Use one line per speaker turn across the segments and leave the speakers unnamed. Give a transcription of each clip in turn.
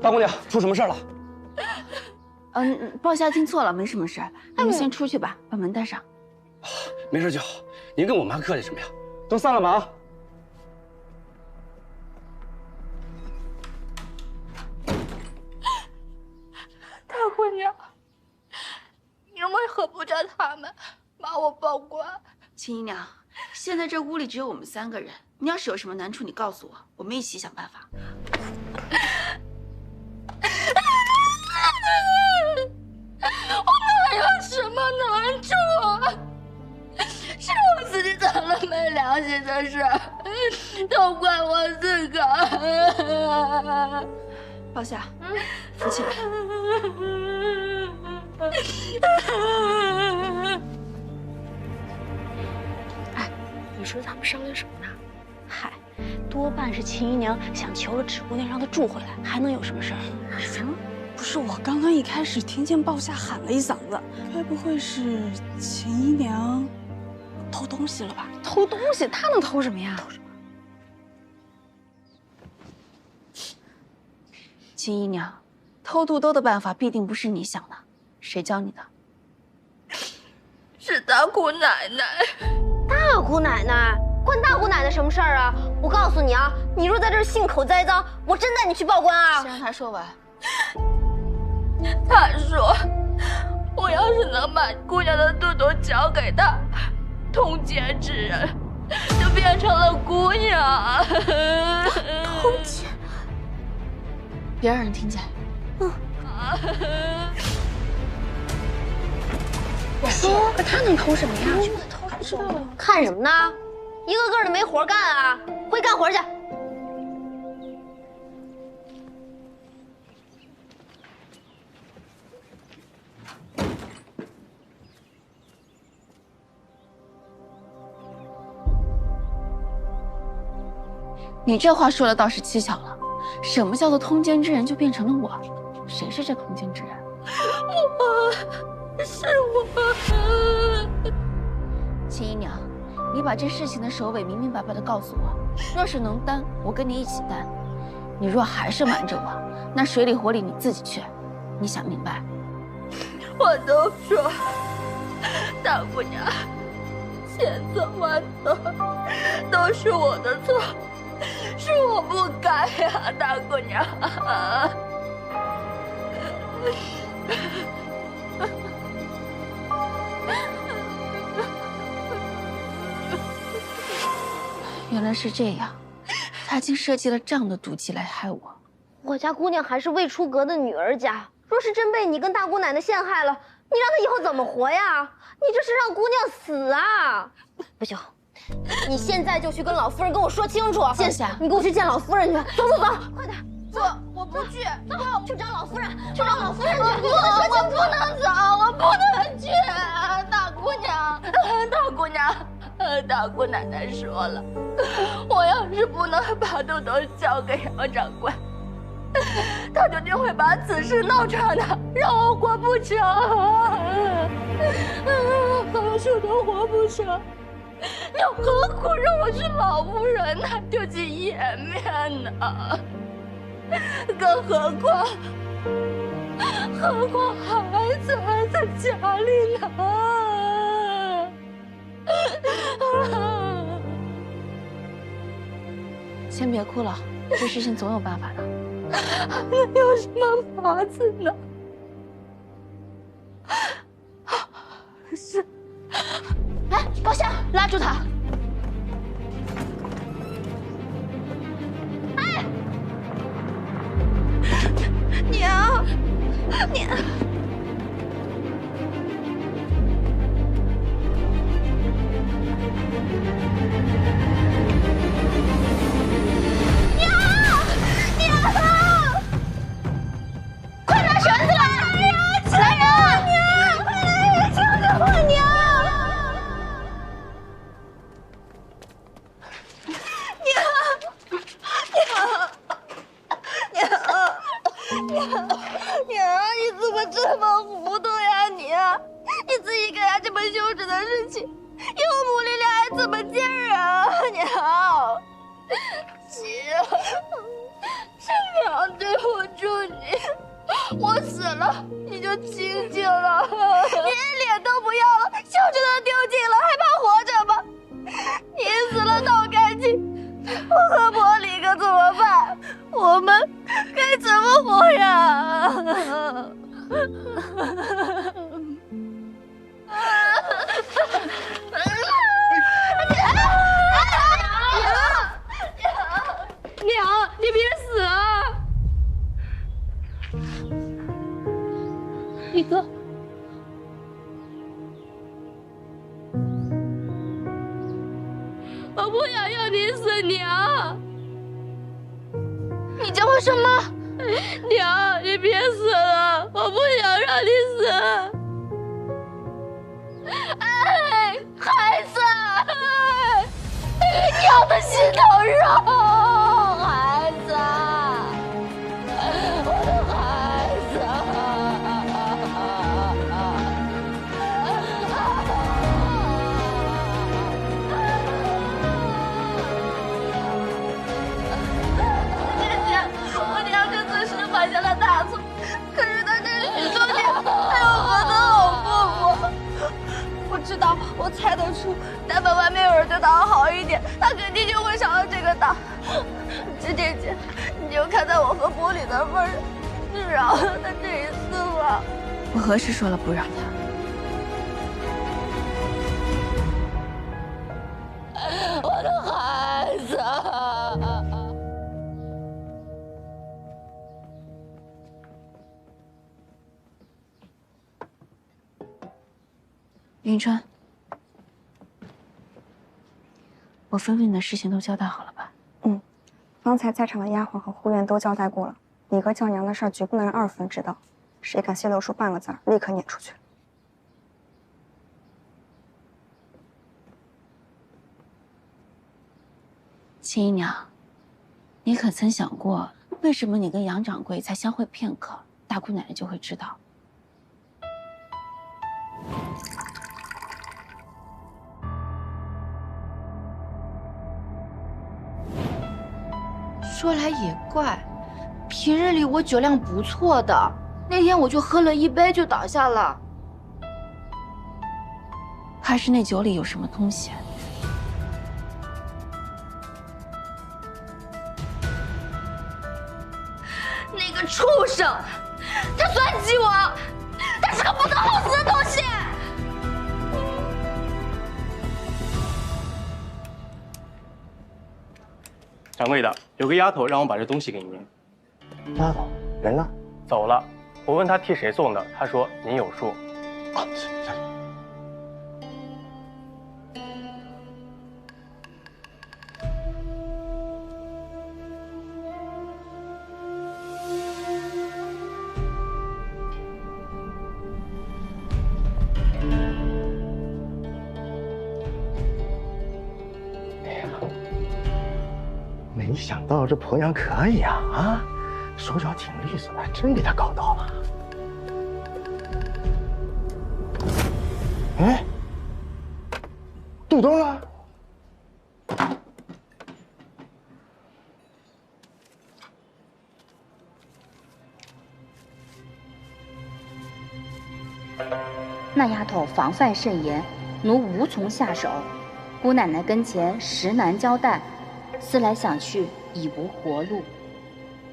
大姑娘，出什么事了？
鲍夏听错了，没什么事儿。你们先出去吧，把门带上。
没事就好。您跟我妈客气什么呀？都散了吧啊！
大姑娘，你为何不叫他们把我报官？
秦姨娘，现在这屋里只有我们3个人，你要是有什么难处，你告诉我，我们一起想办法。
我哪有什么难处啊？是我自己做了没良心的事，都怪我自个儿。
鲍夏，扶起来。
哎，你说他们商量什么呢？嗨，多半是秦姨娘想求了纸姑娘让她住回来，还能有什么事儿？
什么？不是，我刚刚一开始听见鲍夏喊了一嗓子，该不会是秦姨娘偷东西了吧？
偷东西？她能偷什么呀？
秦姨娘，偷肚兜的办法必定不是你想的，谁教你的？
是大姑奶奶。
大姑奶奶，关大姑奶奶什么事儿啊？我告诉你啊，你若在这儿信口栽赃，我真带你去报官啊！
先让他说完。
他说，我要是能把姑娘的肚兜交给他，通奸之人就变成了姑娘。
偷奸？
别让人听见。
可她能偷什么呀？
看什么呢？一个个的没活干啊！回去干活去。
你这话说的倒是蹊跷了，什么叫做通奸之人就变成了我？谁是这通奸之人？
是我。
秦姨娘，你把这事情的首尾明明白白的告诉我，若是能担，我跟你一起担；你若还是瞒着我，那水里火里你自己去。你想明白？
我都说，大姑娘，千错万错，都是我的错，是我不该呀，大姑娘。
原来是这样，他竟设计了这样的毒计来害我。
我家姑娘还是未出阁的女儿家，若是真被你跟大姑奶奶陷害了，你让她以后怎么活呀？你这是让姑娘死啊！不行，你现在就去跟老夫人跟我说清楚。
谢谢。
你给我去见老夫人去，走走走，快点。
不，我不去，
走，去找老夫人，去找老夫人去。
我不能走，我不能去。大姑娘，大姑娘，大姑奶奶说了，我要是不能把肚兜交给杨长官，他就定会把此事闹传的，让我活不成，横竖都活不成。又何苦让我是老夫人呢？丢尽颜面呢？更何况孩子还在家里呢。
先别哭了，这事情总有办法的。
还有什么法子呢？是，
哎，鲍夏，拉住他！
哎，娘，娘。娘，是娘对不住你。我死了你就清静了，你连脸都不要了，袖子都丢尽了，还怕活着吗？你死了闹干净，我和婆离可怎么办？我们该怎么活呀？
娘，你别死啊！一哥，我不想要你死，娘！
你叫我什么？
娘，你别死了，我不想让你死。
哎，孩子，娘的心头肉，孩子，我的孩子。我娘这次是犯下了大错，可是她这许多年还有何等好过过？我知道，我猜得出，但凡外面有人对她好一点，她肯定就会上了这个当。芝姐姐，你就看在我和玻璃的份上，饶了她这一次吧。
我何时说了不让他？
我的孩子。
云川，我吩咐你的事情都交代好了吧？
方才在场的丫鬟和护院都交代过了，李哥叫娘的事儿绝不能让二夫人知道，谁敢泄露出半个字儿，立刻撵出去。
秦姨娘，你可曾想过，为什么你跟杨掌柜才相会片刻，大姑奶奶就会知道？
说来也怪，平日里我酒量不错的，那天我就喝了一杯就倒下了。
怕是那酒里有什么东西。
那个畜生，他算计我，他是个不得好死的东西。
掌柜的，有个丫头让我把这东西给您。
丫头人呢？
走了。我问她替谁送的，她说您有数。
啊，下去。没想到这婆娘可以啊，手脚挺利索的，还真给她搞到了。哎，堵兜了。
那丫头防范甚严，奴无从下手。姑奶奶跟前实难交代，思来想去已无活路。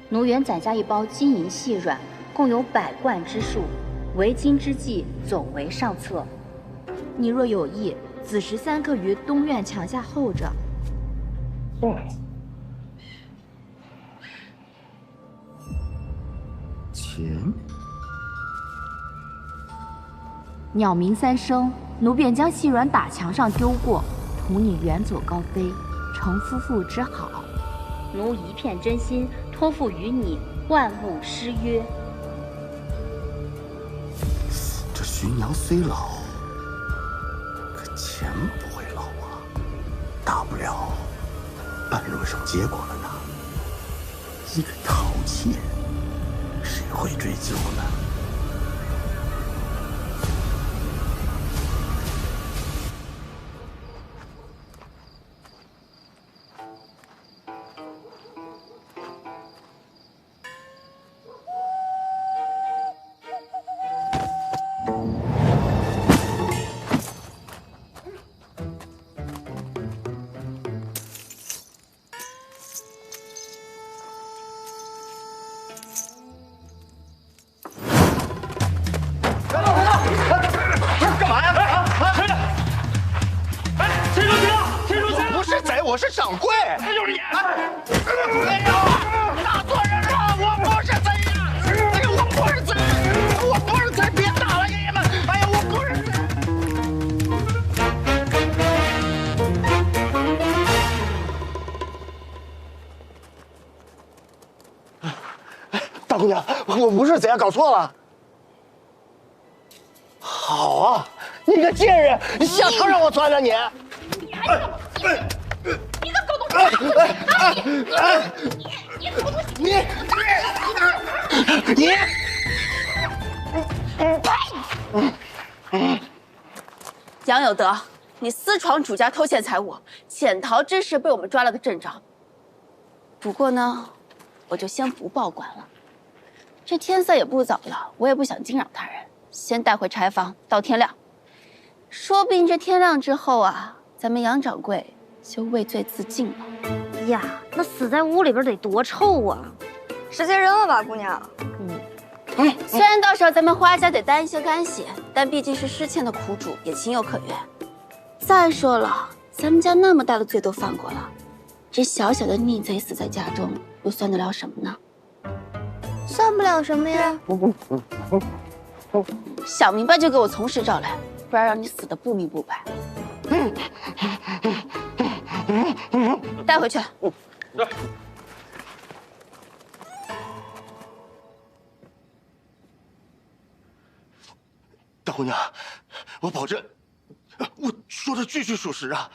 奴原攒下一包金银细软，共有100贯之数，为今之计总为上策。你若有意，子时3刻于东院抢下候着。
钱。
鸟鸣3声，奴便将细软打墙上丢过，图你远走高飞，成夫妇之好。奴一片真心托付于你，万勿失约。
这徐娘虽老，可钱不会老啊，大不了半路上结果了呢。一个讨妾，谁会追究呢？我是掌柜。
就是你！
哎呦，打错人了，我不是贼呀！哎呦，我不是贼，我不是贼，别打了，爷爷们！哎呀，我不是贼。大姑娘，我不是贼啊，搞错了。好啊，你个贱人，你下场让我钻了你！
你还敢？你个狗东西！
杨有德，你私闯主家偷窃财物，潜逃之时被我们抓了个正着。不过呢，我就先不报官了。这天色也不早了，我也不想惊扰他人，先带回柴房到天亮。说不定这天亮之后啊，咱们杨掌柜就畏罪自尽了。
呀，那死在屋里边得多臭啊！
直接扔了吧，姑娘。
虽然到时候咱们花家得担一些干系，但毕竟是失窃的苦主，也情有可原。再说了，咱们家那么大的罪都犯过了，这小小的逆贼死在家中，又算得了什么呢？
算不了什么呀。
想明白就给我从实招来，不然让你死得不明不白。带回去。
大姑娘，我保证，我说的句句属实啊。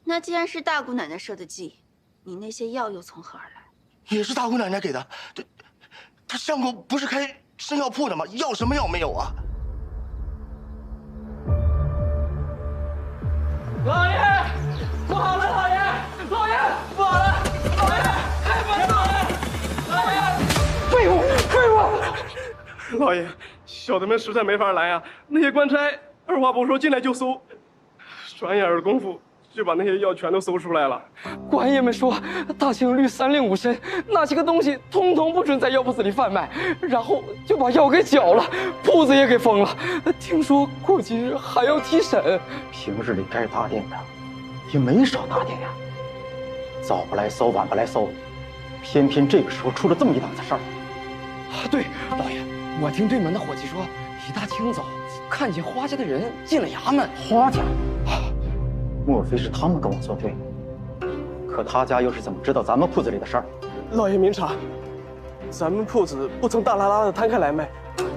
那既然是大姑奶奶设的计，你那些药又从何而来？
也是大姑奶奶给的。她相公不是开生药铺的吗？要什么药没有啊？
老爷，不好了，老爷，老爷，不好了，老爷，开门，老爷，
废物，废物！老爷，小的们实在没法来啊，那些官差二话不说进来就搜，转眼儿功夫就把那些药全都搜出来了。
官爷们说，大清律3令5申，那些个东西通通不准在药铺子里贩卖，然后就把药给缴了，铺子也给封了。听说过几日还要提审。
平日里该打点的也没少打点呀，早不来搜，晚不来搜，偏偏这个时候出了这么一档子事儿。
对，老爷，我听对门的伙计说，一大清早看见花家的人进了衙门。
花家？莫非是他们跟我作对？可他家又是怎么知道咱们铺子里的事儿？
老爷明察，咱们铺子不曾大拉拉的摊开来卖，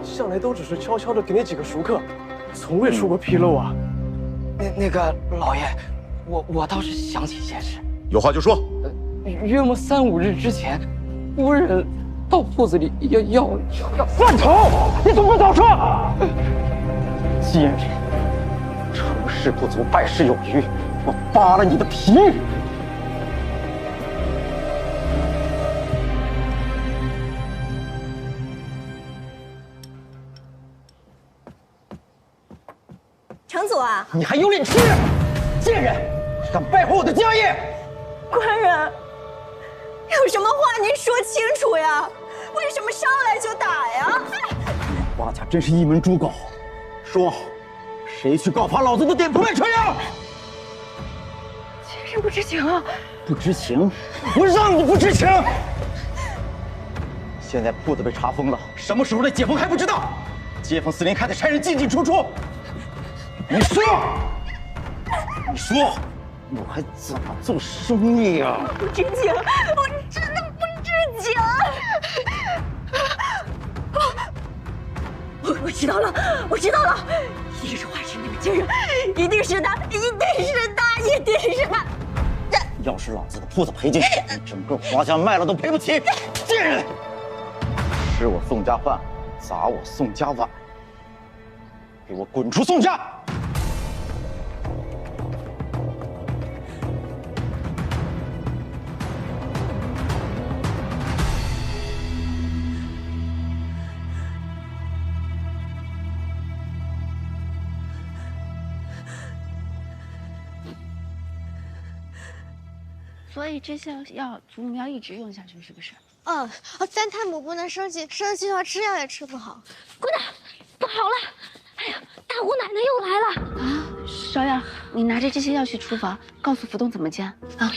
向来都只是悄悄的给那几个熟客，从未出过纰漏啊。
那个老爷，我倒是想起一件事。
有话就说。
约莫3、5日之前，夫人到铺子里要
范畴，你怎么不早说？贱人，成事不足败事有余，我扒了你的皮！
程祖啊，
你还有脸吃？贱人，敢败坏我的家业！
官人，有什么话您说清楚呀？为什么上来就打呀？
花家真是一门猪狗！说，谁去告发老子的店铺卖春药？
妾身不知情啊！
不知情？我让你不知情！现在铺子被查封了，什么时候的解封还不知道？街坊四邻还得差人进进出出。你说，我还怎么做生意啊？
不知情，我真的不知情。我知道了，我知道了，一说话是那个贱人，一定是他，一定是他，一定是他。
要是老子的铺子赔进去，你整个花家卖了都赔不起！贱人，吃我宋家饭，砸我宋家碗，给我滚出宋家！
所以这些药祖母要一直用下去，是不是？
三太母不能生气，生气的话吃药也吃不好。姑奶，不好了！哎呀，大姑奶奶又来了！
啊，芍药，你拿着这些药去厨房，告诉浮动怎么煎啊。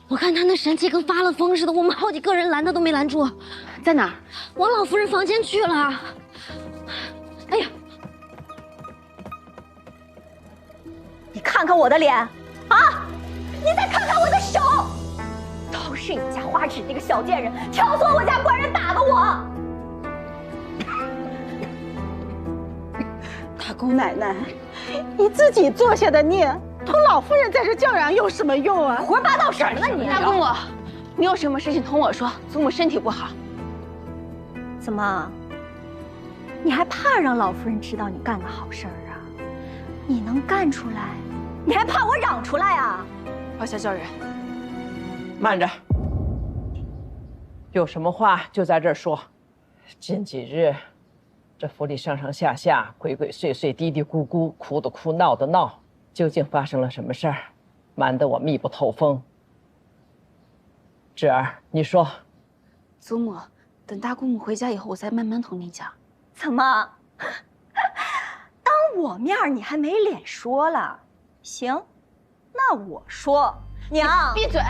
我看他那神气跟发了疯似的，我们好几个人拦他都没拦住。
在哪儿？
往老夫人房间去了。哎呀，
你看看我的脸，啊！你再看看我的手，都是你家花纸那个小贱人挑唆我家官人打的我。
大姑奶奶，你自己做下的孽，同老夫人在这叫嚷有什么用啊？
胡说八道什么呢你？
大姑母，你有什么事情同我说。祖母身体不好。
怎么？你还怕让老夫人知道你干的好事儿啊？你能干出来，你还怕我嚷出来啊？
往下叫人。
慢着，有什么话就在这儿说。近几日，这府里上上下下、鬼鬼祟祟、嘀嘀咕咕、哭的哭、闹的闹，究竟发生了什么事儿？瞒得我密不透风。芷儿，你说。
祖母，等大姑母回家以后，我再慢慢同你讲。
怎么？当我面你还没脸说了？行，那我说，娘，
闭嘴！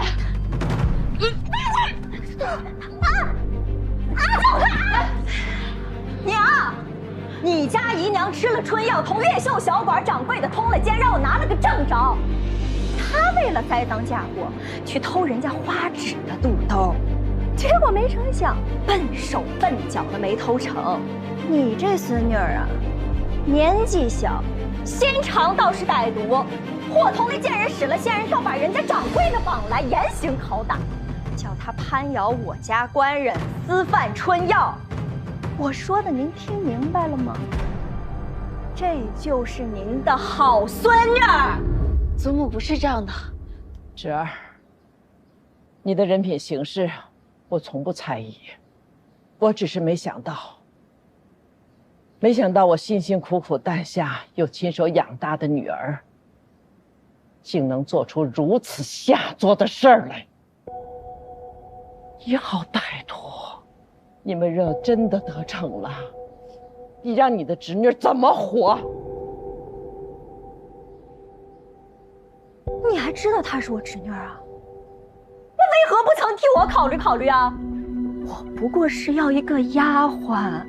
娘，你家姨娘吃了春药，同越秀小馆掌柜的通了奸，让我拿了个正着。她为了栽赃嫁祸，去偷人家花纸的肚兜，结果没成想笨手笨脚的没偷成。你这孙女儿啊，年纪小，心肠倒是歹毒，伙同那贱人使了仙人跳，把人家掌柜的绑来严刑拷打，叫他攀咬我家官人，私贩春药。我说的您听明白了吗？这就是您的好孙女儿。
祖母不是这样的。
芷儿，你的人品行事，我从不猜疑。我只是没想到我辛辛苦苦诞下又亲手养大的女儿，竟能做出如此下作的事儿来。也好歹托，你们若真的得逞了，你让你的侄女怎么活？
你还知道她是我侄女啊？那为何不曾替我考虑考虑啊？我不过是要一个丫鬟，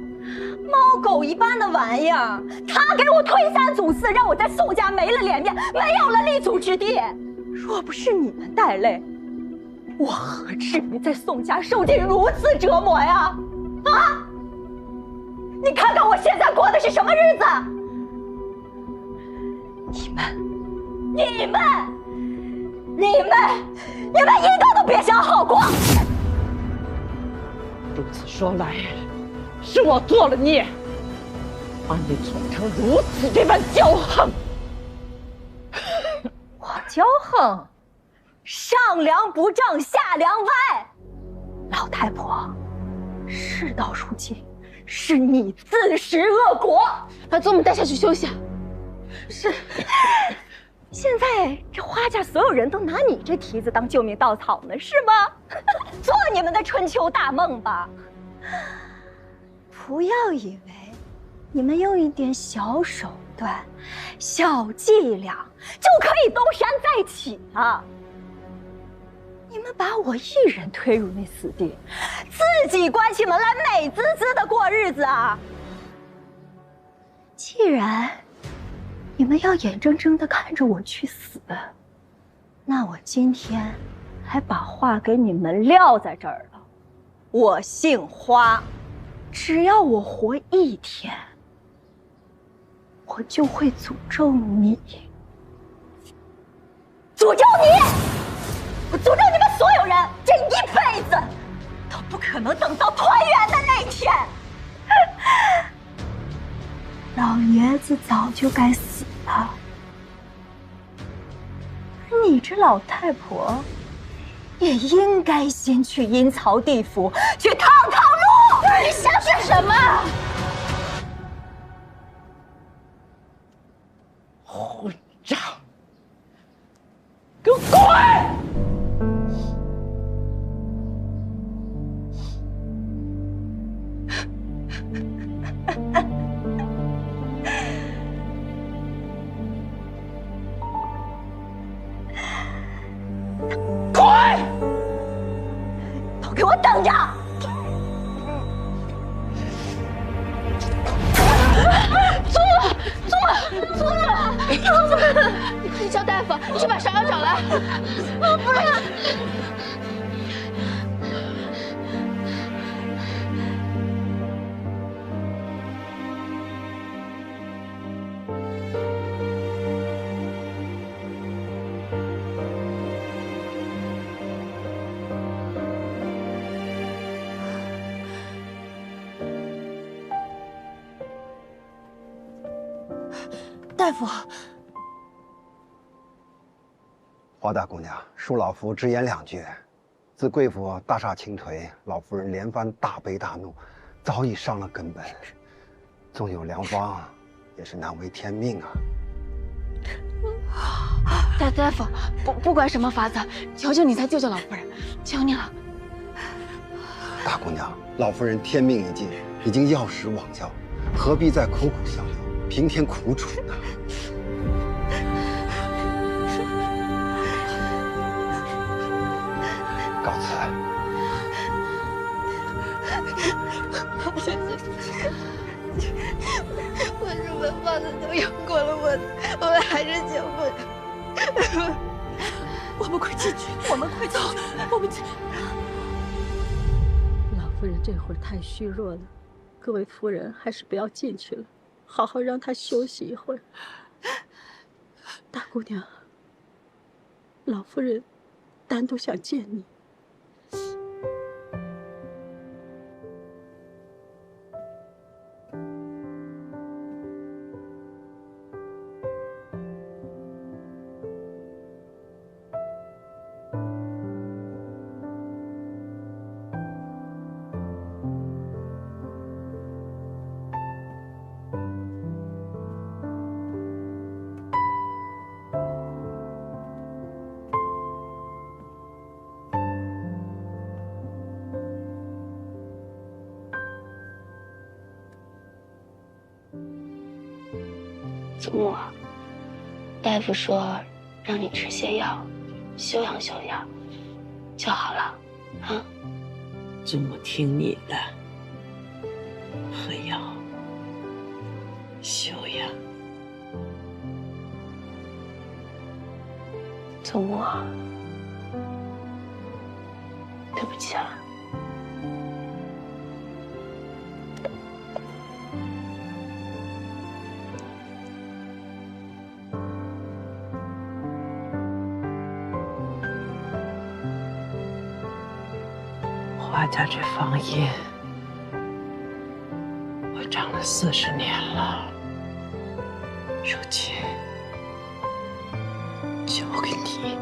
猫狗一般的玩意儿，她给我推三阻四，让我在宋家没了脸面，没有了立足之地。若不是你们带累，我何至于在宋家受尽如此折磨呀？啊！你看看我现在过的是什么日子？你们一个都别想好过！
如此说来，是我做了孽，把你宠成如此这般骄横。
我骄横，上梁不正下梁歪。老太婆，事到如今，是你自食恶果。
把祖母带下去休息。
是。现在这花家所有人都拿你这蹄子当救命稻草呢，是吗？做你们的春秋大梦吧！不要以为你们用一点小手段、小伎俩就可以东山再起了。你们把我一人推入那死地，自己关起门来美滋滋的过日子啊！既然你们要眼睁睁地看着我去死，那我今天还把话给你们撂在这儿了。我姓花，只要我活一天，我就会诅咒你，诅咒你！我诅咒你们所有人，这一辈子都不可能等到团圆的那天。老爷子早就该死了，你这老太婆也应该先去阴曹地府去趟趟路。你想是什么？
混账！给我滚！
给我等着！
祖母，你快去叫大夫，你去把芍药找来。不然。
大夫，
华大姑娘，恕老夫直言两句。自贵府大厦倾颓，老夫人连番大悲大怒，早已伤了根本。纵有良方，也是难违天命啊！
大夫，不管什么法子，求求你再救救老夫人，求你了。
大姑娘，老夫人天命已尽，已经药石罔交，何必再苦苦相留，平添苦楚呢？告辞。
我什么法子都用过了，我们还是结婚。
我们快进去，我们快走，我们进。
老夫人这会儿太虚弱了，各位夫人还是不要进去了，好好让她休息一会儿。大姑娘，老夫人单独想见你。
祖母，大夫说让你吃些药，休养休养，就好了，啊？
祖母听你的，喝药，休养。
祖母，对不起啊。
华家这房业，我长了40年了，如今交给你，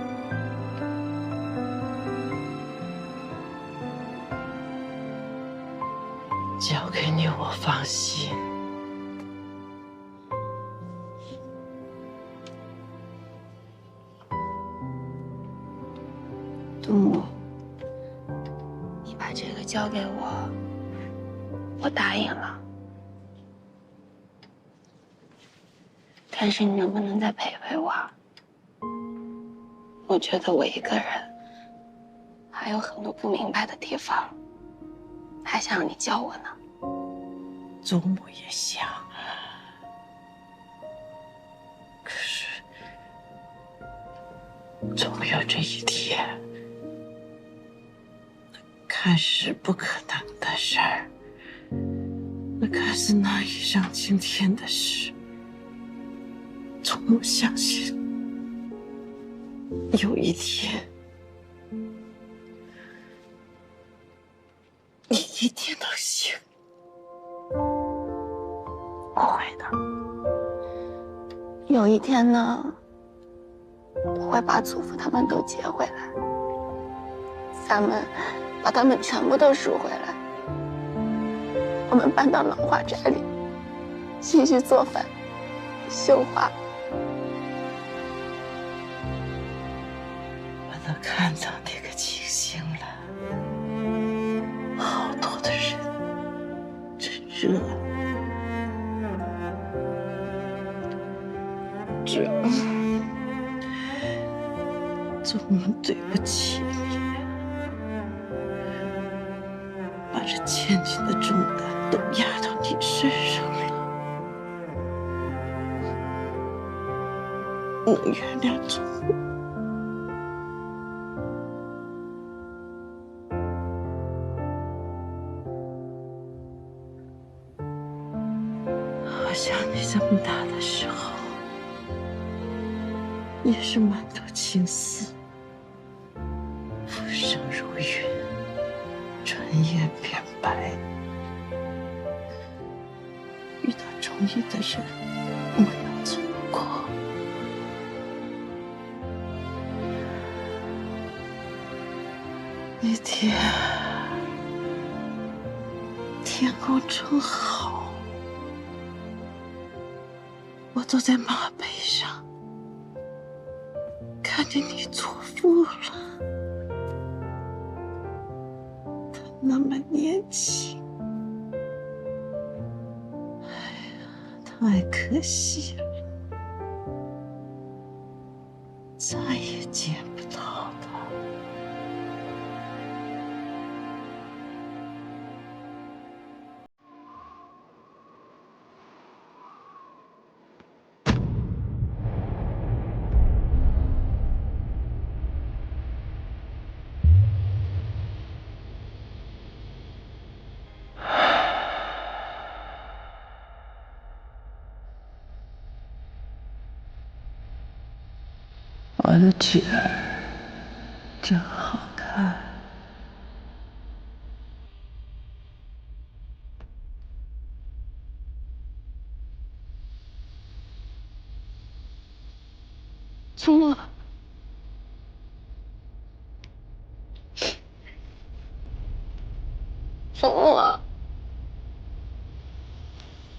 交给你，我放心。
祖母，你把这个交给我，我答应了。但是你能不能再陪陪我？我觉得我一个人还有很多不明白的地方，还想让你教我呢。
祖母也想，可是总有这一天，那看似不可能的事儿，那看似难以上青天的事，祖母相信，有一天，你一定能行。
不会的，有一天呢，我会把祖父他们都接回来，咱们把他们全部都赎回来，我们搬到老华宅里，继续做饭、绣花。
我都看到那个情形了，好多的人，真热。祖母对不起你，
这千斤的重担都压到你身上了，能原谅祖母？我想你这么大的时候，也是满肚情丝，浮生如云，转眼变白。遇到中意的人，莫要错过。那天天空真好，我坐在马背上，看见你错付了。他那么年轻，哎呀，太可惜了，再也见不到他。
我的曲儿真好看。
祖母，祖母，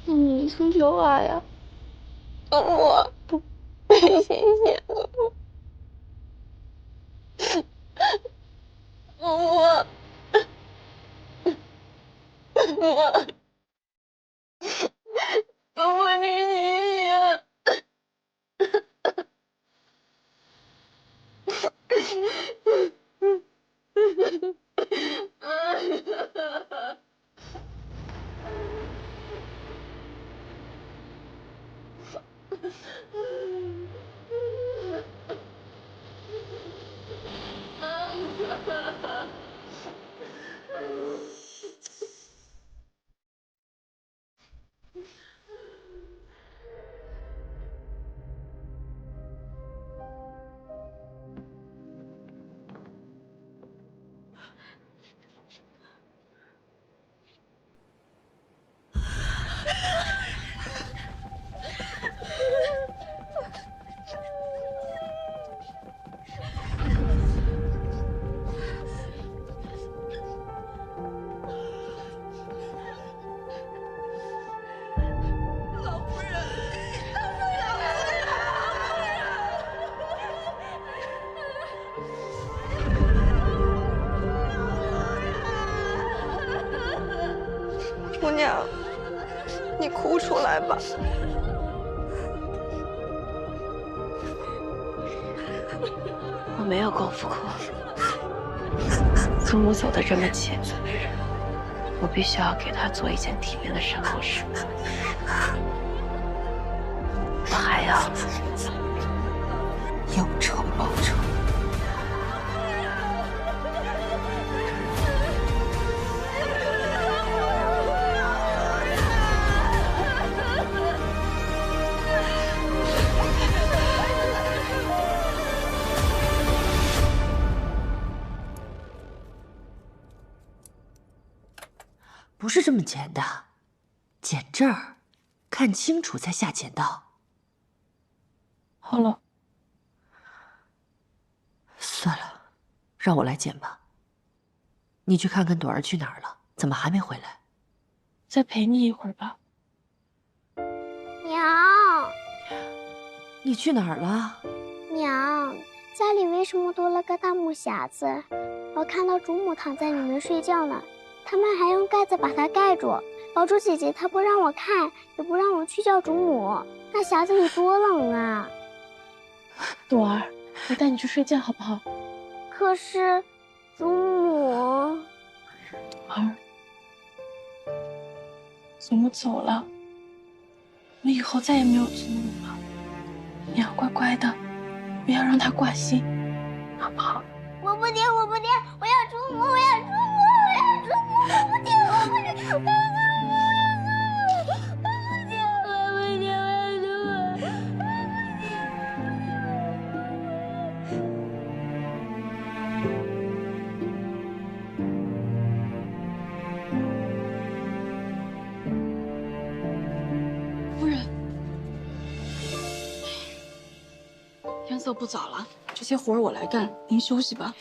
你救救我呀！祖母，谢谢祖母。我，你谢谢。
姑娘，你哭出来吧。
我没有功夫哭。祖母走得这么近，我必须要给她做一件体面的身后事。我还要有仇报仇。
不是这么剪的，剪这儿，看清楚再下剪刀。
好了，
算了，让我来剪吧。你去看看朵儿去哪儿了？怎么还没回来？
再陪你一会儿吧。
娘，
你去哪儿了？
娘，家里为什么多了个大木匣子？我看到祖母躺在里面睡觉呢，他们还用盖子把它盖住。宝珠姐姐她不让我看，也不让我去叫祖母，那匣子里多冷啊！
朵儿，我带你去睡觉好不好？
可是，祖母，
朵儿，
祖母走了，我们以后再也没有祖母了。你要乖乖的，不要让她挂心，好不好？
我不听，我不听，我要出母，我要出母，我要出母，我不听，我不听，我不听，我不听，我不听，我要出母。
夫人，天色不早了，这些活儿我来干，您休息吧。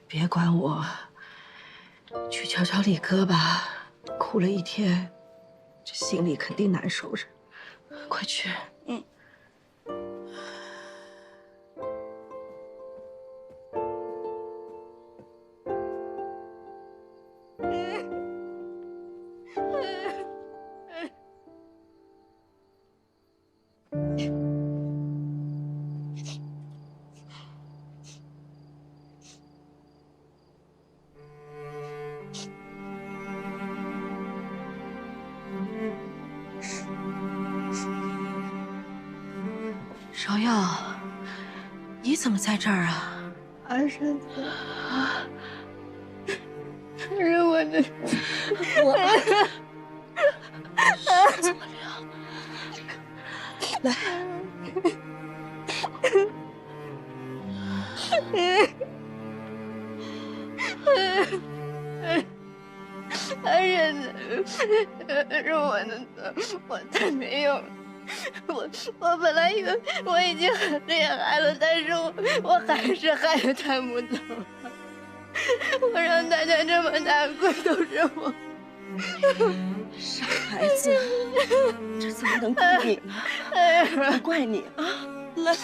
别管我，去瞧瞧李哥吧，哭了一天，这心里肯定难受着。快去。
嗯。
芍药，你怎么在这儿啊？
阿婶子，是我的，
怎么了？来，
阿婶子，是我的错，我才没有。我本来以为我已经很厉害了，但是我还是害得他不走。我让大家这么难过都是我。
傻孩子，这怎么能怪你呢？不怪你啊！来，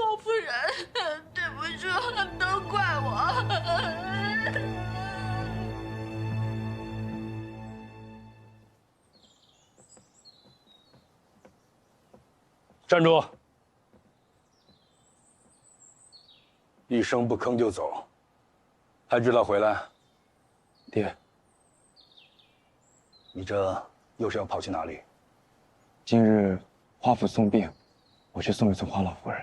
老夫人，对不住，都怪我。
站住！一声不吭就走，还知道回来？爹，你这又是要跑去哪里？
今日华府送殡，我去送一送华老夫人。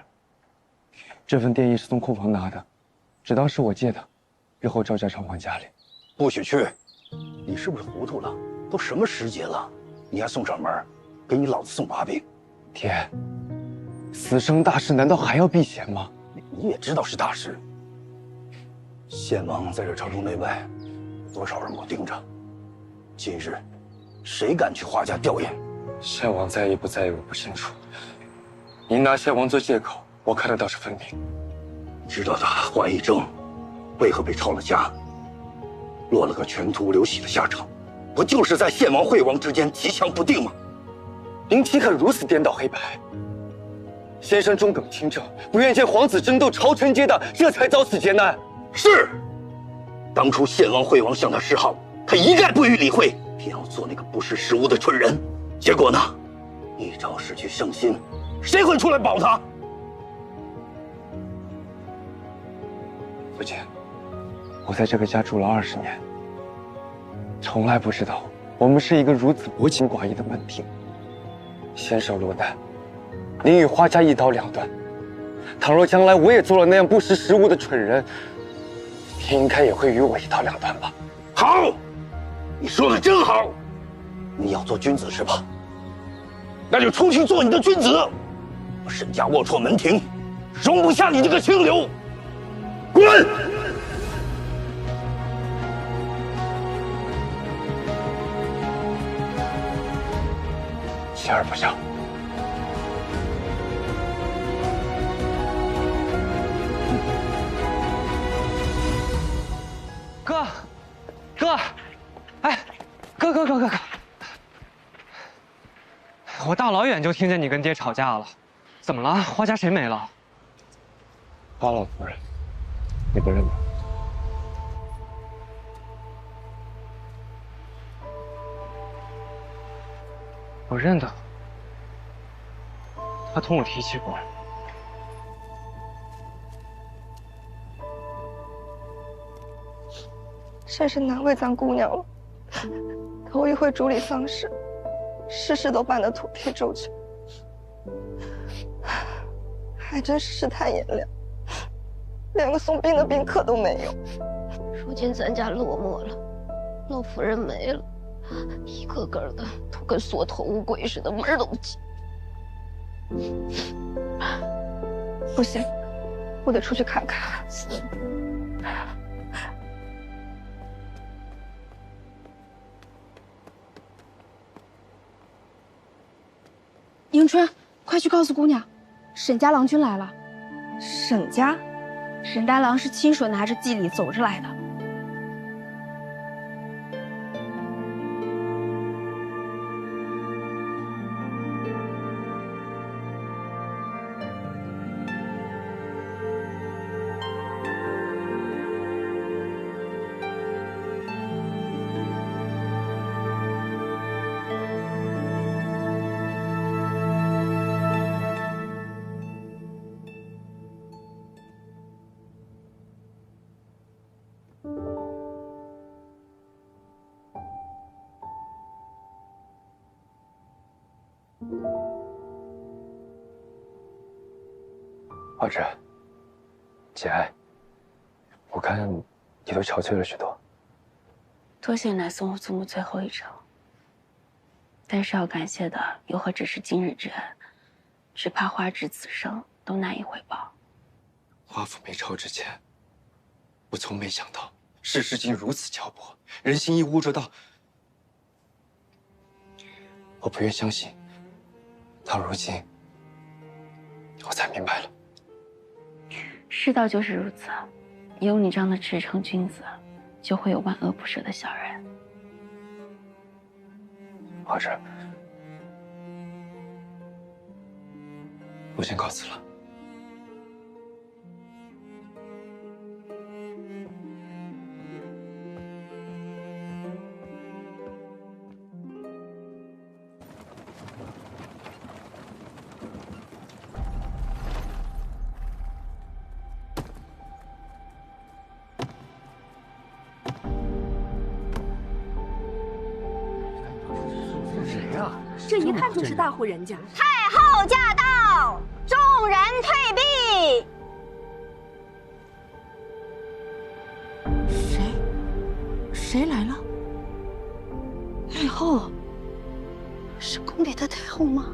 这份电意是从库房拿的，只当是我借的，日后照价偿还家里。
不许去！你是不是糊涂了？都什么时节了，你还送上门，给你老子送把柄！
爹，死生大事难道还要避嫌吗？
你也知道是大事。献王在这朝中内外，有多少人我盯着？今日，谁敢去华家吊唁？
献王在意不在意我不清楚，您拿献王做借口，我看得倒是分明。
知道他华义正为何被抄了家，落了个全图流血的下场，不就是在献王惠王之间骑墙不定吗？
您岂肯如此颠倒黑白？先生忠耿清正，不愿见皇子争斗朝臣阶的，这才遭此劫难。
是，当初献王惠王向他示好，他一概不予理会，偏要做那个不识时务的蠢人。结果呢，一朝失去圣心，谁会出来保他？
父亲，我在这个家住了20年，从来不知道我们是一个如此薄情寡义的门庭。先手落难，您与花家一刀两断。倘若将来我也做了那样不识时务的蠢人，您应该也会与我一刀两断吧？
好，你说的真好。你要做君子是吧？那就出去做你的君子。我沈家龌龊门庭，容不下你这个清流。滚！
妻儿不孝。哥，哥，哎，哥，我大老远就听见你跟爹吵架了，怎么了？花家谁没了？花老夫人，你不认得？我认得，他同我提起过。
真是难为咱姑娘了，头一回主理丧事，事事都办得妥帖周全，还真是世态炎凉，连个送殡的宾客都没有。
如今咱家落寞了，老夫人没了，一个个的都跟缩头乌龟似的，门儿都不进。
不行，我得出去看看。
迎春，快去告诉姑娘，沈家郎君来了。
沈家？
沈大郎是亲手拿着祭礼走着来的。
花枝，节哀，我看你都憔悴了许多。
多谢奶送我祖母最后一程，但是要感谢的又何止是今日之恩，只怕花枝此生都难以回报。
华府没朝之前，我从没想到世事竟如此巧薄，人心亦污浊到我不愿相信。到如今，我才明白了。
世道就是如此，有你这样的赤诚君子，就会有万恶不赦的小人。
花枝，我先告辞了。
这一看就是大户人家。
太后驾到，众人退避。
谁来了？太后，是宫里的太后吗？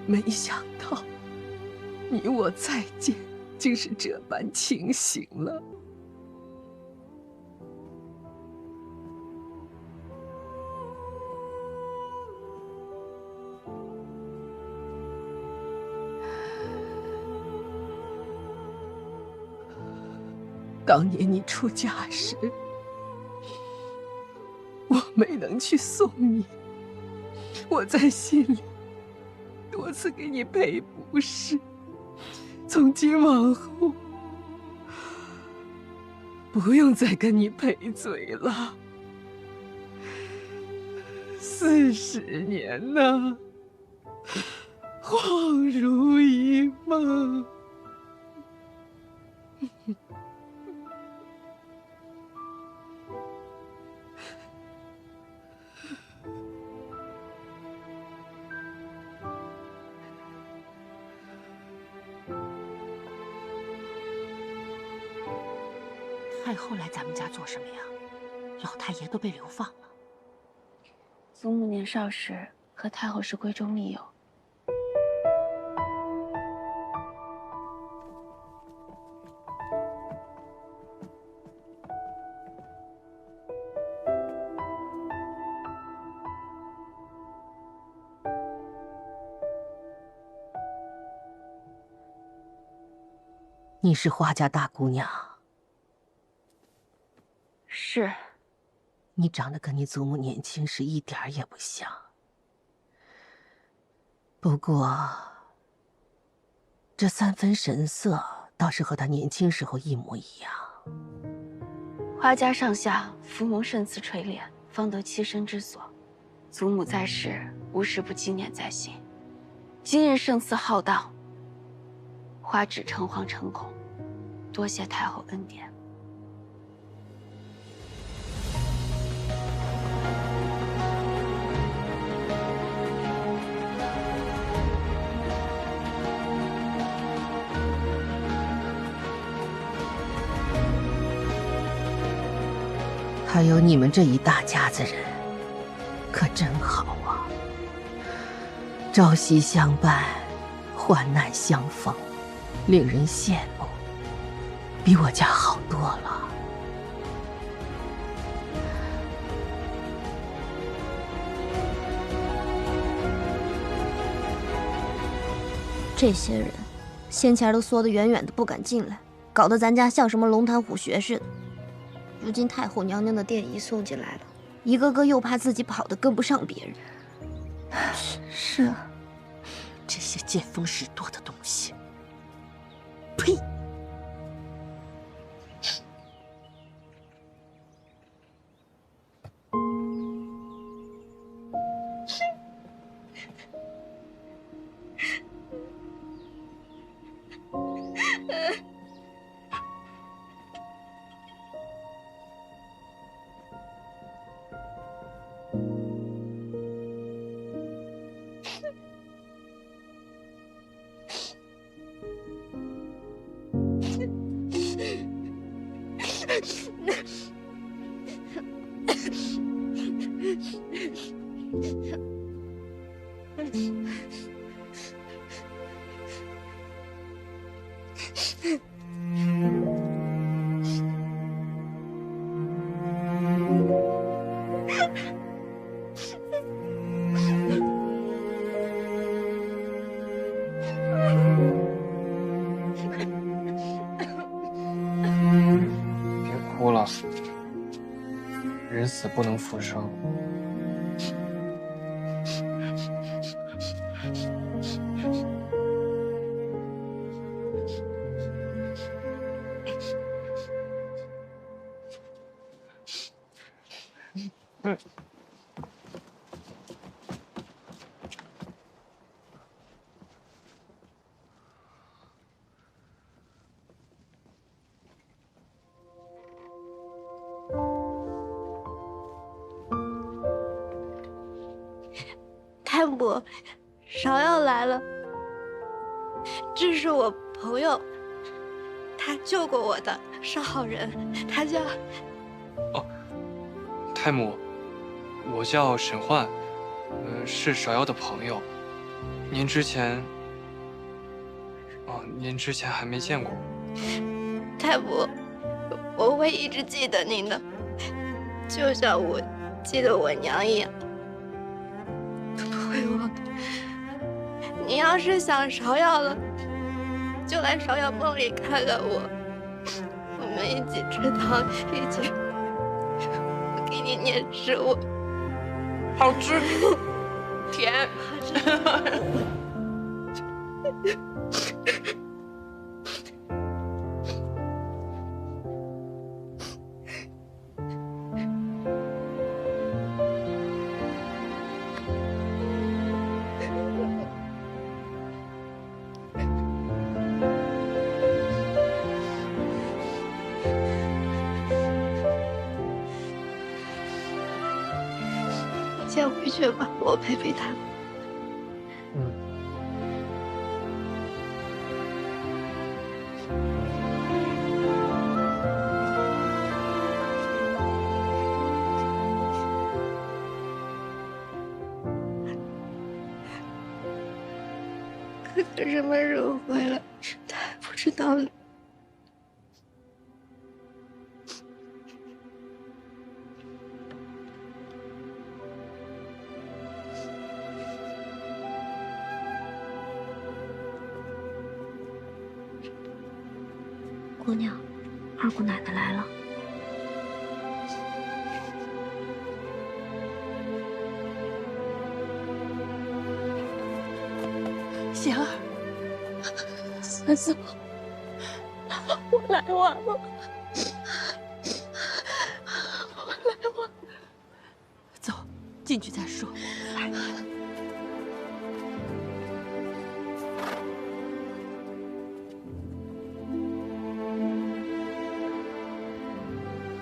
没想到你我再见，竟是这般情形了。当年你出嫁时，我没能去送你，我在心里多次给你赔不是。从今往后，不用再跟你赔罪了。40年呐，恍如一梦。
太后来咱们家做什么呀？老太爷都被流放了。
祖母年少时和太后是闺中密友。
你是花家大姑娘。
是。
你长得跟你祖母年轻时一点儿也不像。不过，这3分神色倒是和她年轻时候一模一样。
花家上下福蒙甚赐垂怜，方得栖身之所。祖母在世，无时不纪念在心。今日胜似浩荡，花只诚惶诚恐，多谢太后恩典。
还有你们这一大家子人，可真好啊！朝夕相伴，患难相逢，令人羡慕，比我家好多了。
这些人，先前都缩得远远的，不敢进来，搞得咱家像什么龙潭虎穴似的。如今太后娘娘的殿仪送进来了，一个个又怕自己跑得跟不上别人。
是啊，这些见风使舵的东西，呸！
人死不能复生。
太母，芍药来了。这是我朋友，他救过我的，是好人，他叫……
哦，太母，我叫沈焕，是芍药的朋友。您之前还没见过我。
太伯，我会一直记得您的，就像我记得我娘一样，不会忘的。你要是想芍药了，就来芍药梦里看看我，我们一起吃汤，一起给你念诗。我
好吃，甜。
先回去吧，我陪陪他。哥哥什么时候回来，他还不知道呢。
姑娘，二姑奶奶来了。
贤儿，三嫂，我来晚了，我来晚了。走，进去再说。来。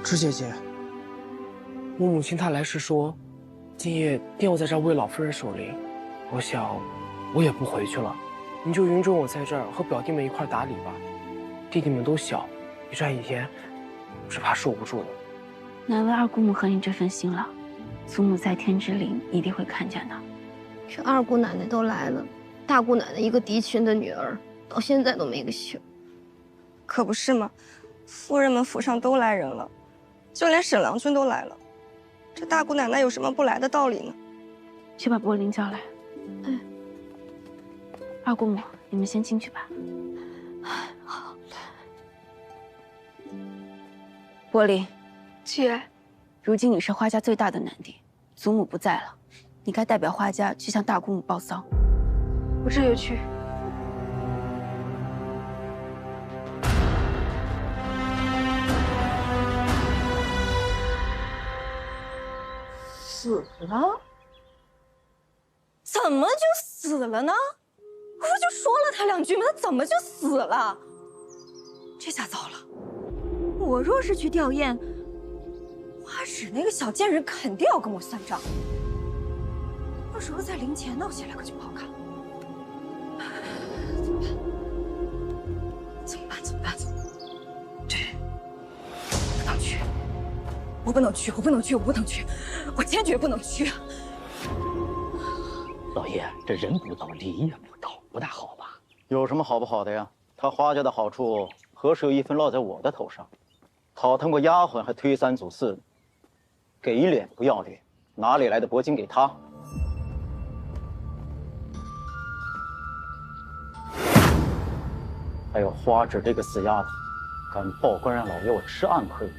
芝姐姐，我母亲她来时说，今夜定要在这儿为老夫人守灵。我想，我也不回去了，你就允准我在这儿和表弟们一块打理吧。弟弟们都小，一转一天，只怕受不住了。
难为二姑母和你这份辛劳，祖母在天之灵一定会看见的。
这二姑奶奶都来了，大姑奶奶一个嫡亲的女儿，到现在都没个信。
可不是吗？夫人们府上都来人了。就连沈郎君都来了，这大姑奶奶有什么不来的道理呢？
去把柏林叫来。
哎，
二姑母，你们先进去吧。
好。
柏林，
姐，
如今你是花家最大的男丁，祖母不在了，你该代表花家去向大姑母报丧。
我这就去。
死了？怎么就死了呢？我不就说了他两句吗？他怎么就死了？这下糟了！我若是去吊唁，花纸那个小贱人肯定要跟我算账。到时候在灵前闹起来可就不好看了。怎么办？对，不能去！我不能去！我坚决不能去！
老爷，这人不到，礼也不到，不大好吧？有什么好不好的呀？他花家的好处，何时有一分落在我的头上？讨他过丫鬟，还推三阻四的，给脸不要脸，哪里来的铂金给他？还有花纸这个死丫头，敢报官让老爷我吃暗亏，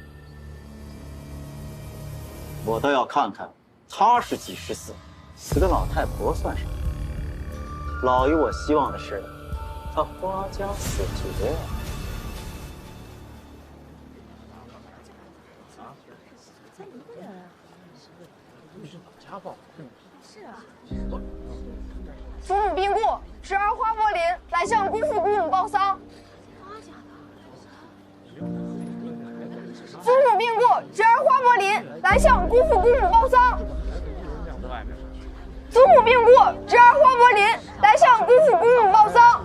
我倒要看看她是几时死，死个老太婆算什么？老爷我希望的是，她花家死绝。
祖母病故，侄儿花柏林来向姑父姑母报丧。祖母病故，侄儿花柏林来向姑父姑母报丧。祖母病故，侄儿花柏林来向姑父姑母报丧。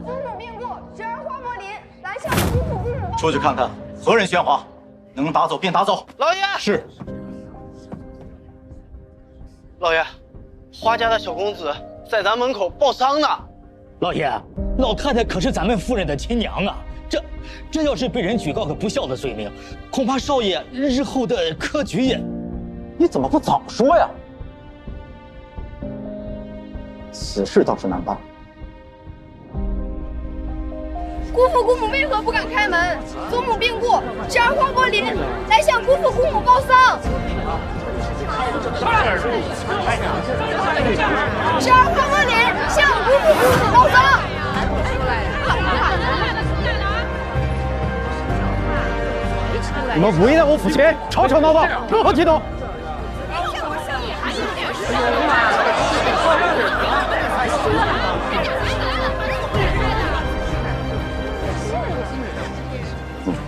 祖母病故，侄儿花柏林来向姑父姑母报丧。
出去看看何人喧哗，能打走便打走。
老爷，
是。
老爷，花家的小公子
在咱门口报丧呢。
老爷，老太太可是咱们夫人的亲娘啊，这要是被人举告个不孝的罪名，恐怕少爷日后的科举也……
你怎么不早说呀？此事倒是难办。
姑父姑母为何不敢开门？祖母病故，侄儿黄国林来向姑父姑母报丧。侄儿黄国林向姑父姑母报丧。
你们为难我父亲，吵吵闹闹，如何体统？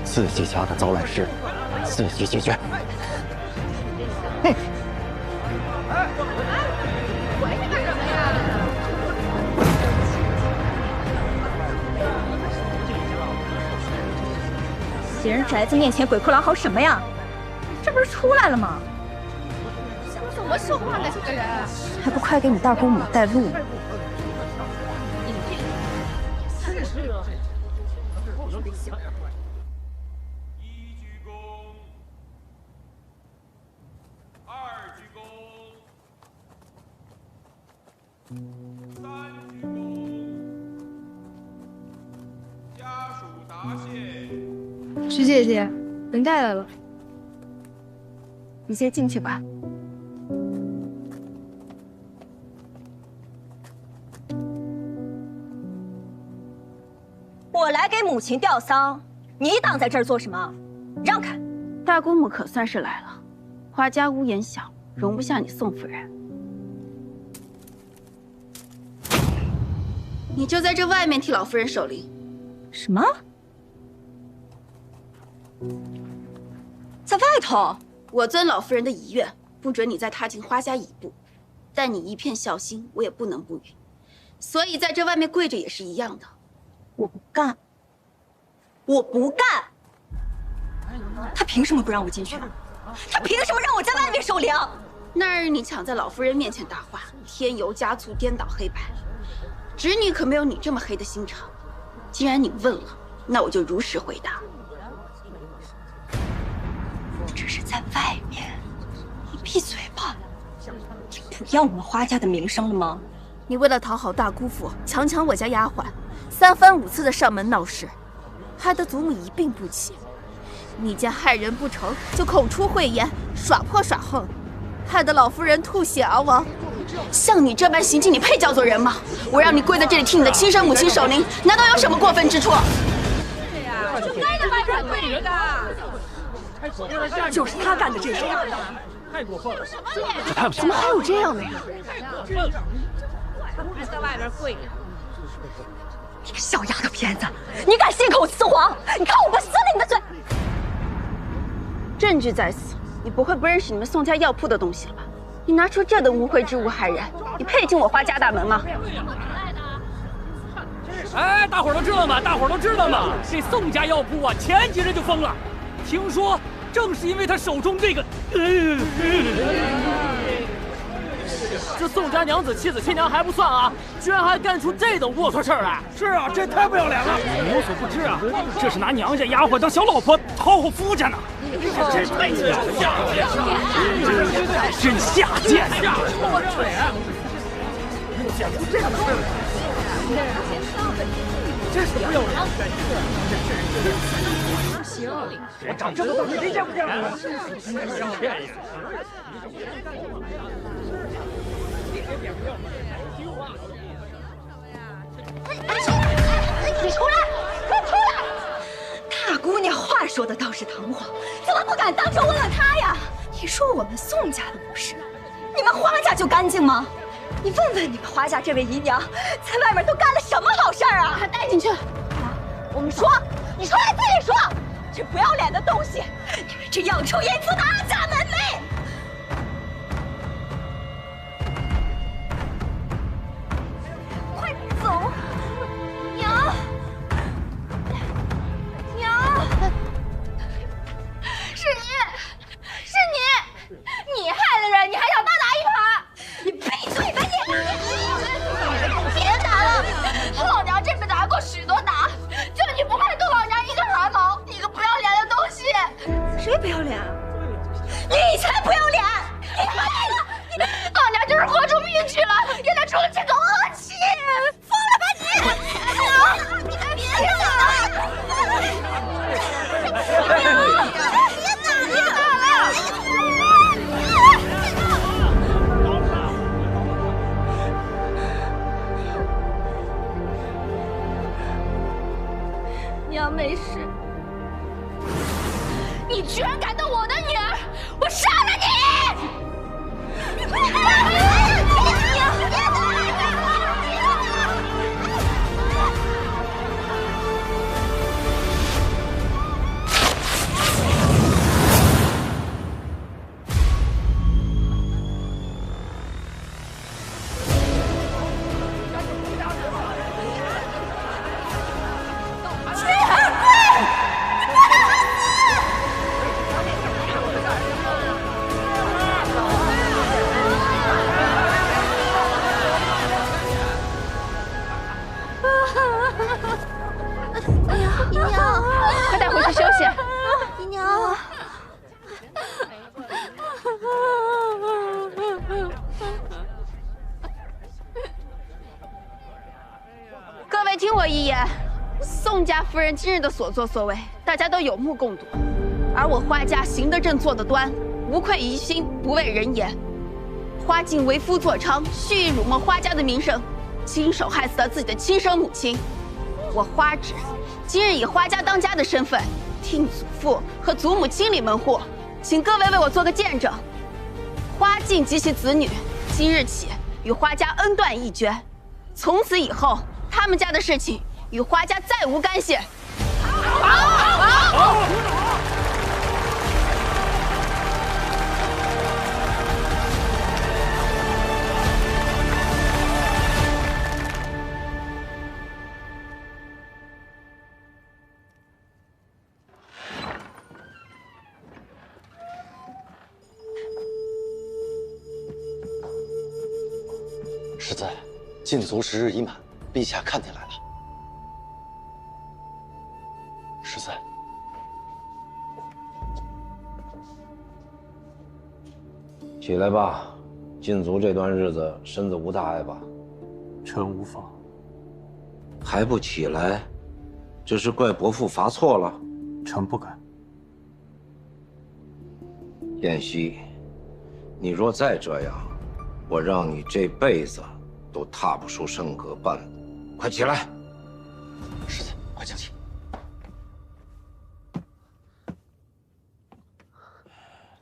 自己家的糟烂事，自己解决。
哼！
别人宅子面前鬼哭狼嚎什么呀？这不是出来了吗？
怎么说话呢？这个人
还不快给你大姑母带路！
徐姐姐，人带来了，
你先进去吧。我来给母亲吊丧，你挡在这儿做什么？让开！
大姑母可算是来了，花家屋檐小，容不下你宋夫人。你就在这外面替老夫人守灵。
什么？在外头？
我遵老夫人的遗愿，不准你再踏进花家一步。但你一片孝心，我也不能不允。所以在这外面跪着也是一样的。
我不干！我不干！他凭什么不让我进去？他凭什么让我在外面守灵？
那日你抢在老夫人面前大话，添油加醋，颠倒黑白。侄女可没有你这么黑的心肠。既然你问了，那我就如实回答。
这是在外面，你闭嘴吧！你不要我们花家的名声了吗？
你为了讨好大姑父，强抢我家丫鬟，3番5次的上门闹事，害得祖母一病不起。你见害人不成就口出秽言，耍泼耍横，害得老夫人吐血而亡。像你这般行径，你配叫做人吗？我让你跪在这里替你的亲生母亲守灵，难道有什么过分之处？
对呀，就该在外面跪着。
就是他干的这事，
太过分了！
这太不像话了！怎么还有这样的呀？
还在外边跪着。
你个小丫头片子，你敢信口雌黄？你看我不撕了你的嘴！
证据在此，你不会不认识你们宋家药铺的东西了吧？你拿出这等污秽之物害人，你配进我花家大门吗？
哎，大伙儿都知道吗？大伙儿都知道吗？这宋家药铺啊，前几日就封了。听说正是因为他手中这个，这宋家娘子妻子亲娘还不算啊，居然还干出这等龌龊事儿来！是啊，这太不要脸了！你有所不知啊，这是拿娘家丫鬟当小老婆讨好夫家呢！这太下贱了，真下贱！讲出这种事儿，真是不要脸！不行，我长这么大，你见不见过？骗人！
你出来！快出来！大姑娘话说的倒是堂皇，怎么不敢当众问问她呀？你说我们宋家的不是，你们花家就干净吗？你问问你们花家这位姨娘，在外面都干了什么好事儿啊？
还带进去！
我们说，你出来自己说！这不要脸的东西，你们这养臭淫妇的阿家门楣！快走！娘，娘，是你，你害了人，你还想大打一耙？你闭嘴吧你！
娘没事。你居然敢动我的女儿，我杀了你！
姨娘，快带回去休息。
姨娘，
各位听我一言，宋家夫人今日的所作所为，大家都有目共睹。而我花家行得正，坐得端，无愧于心，不畏人言。花静为夫作伥，蓄意辱没花家的名声，亲手害死了自己的亲生母亲。我花芷今日以花家当家的身份，替祖父和祖母清理门户，请各位为我做个见证。花静及其子女今日起与花家恩断义绝，从此以后他们家的事情与花家再无干系。好。
实在，禁足10日已满，陛下看见来了。实在，
起来吧，禁足这段日子身子无大碍吧？
臣无妨。
还不起来？这是怪伯父罚错了？
臣不敢。
燕西，你若再这样，我让你这辈子都踏不出圣阁半步！快起来！
世子，快请起。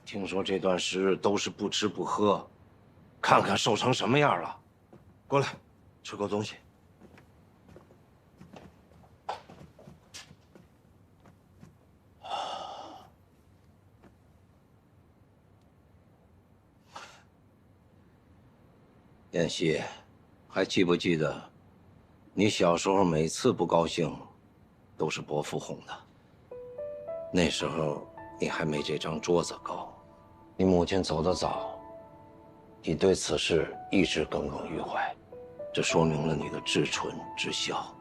听说这段时日都是不吃不喝，看看瘦成什么样了。过来，吃口东西。燕西，还记不记得，你小时候每次不高兴，都是伯父哄的。那时候你还没这张桌子高。你母亲走得早，你对此事一直耿耿于怀，这说明了你的至纯至孝。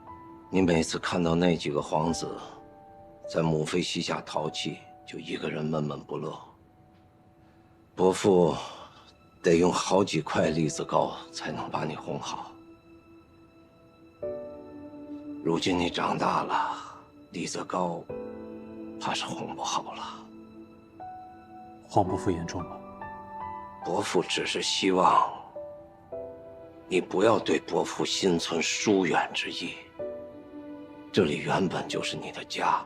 你每次看到那几个皇子在母妃膝下淘气，就一个人闷闷不乐。伯父得用好几块栗子糕才能把你哄好。如今你长大了，栗子糕怕是哄不好了。
皇伯父言重了。
伯父只是希望你不要对伯父心存疏远之意。这里原本就是你的家，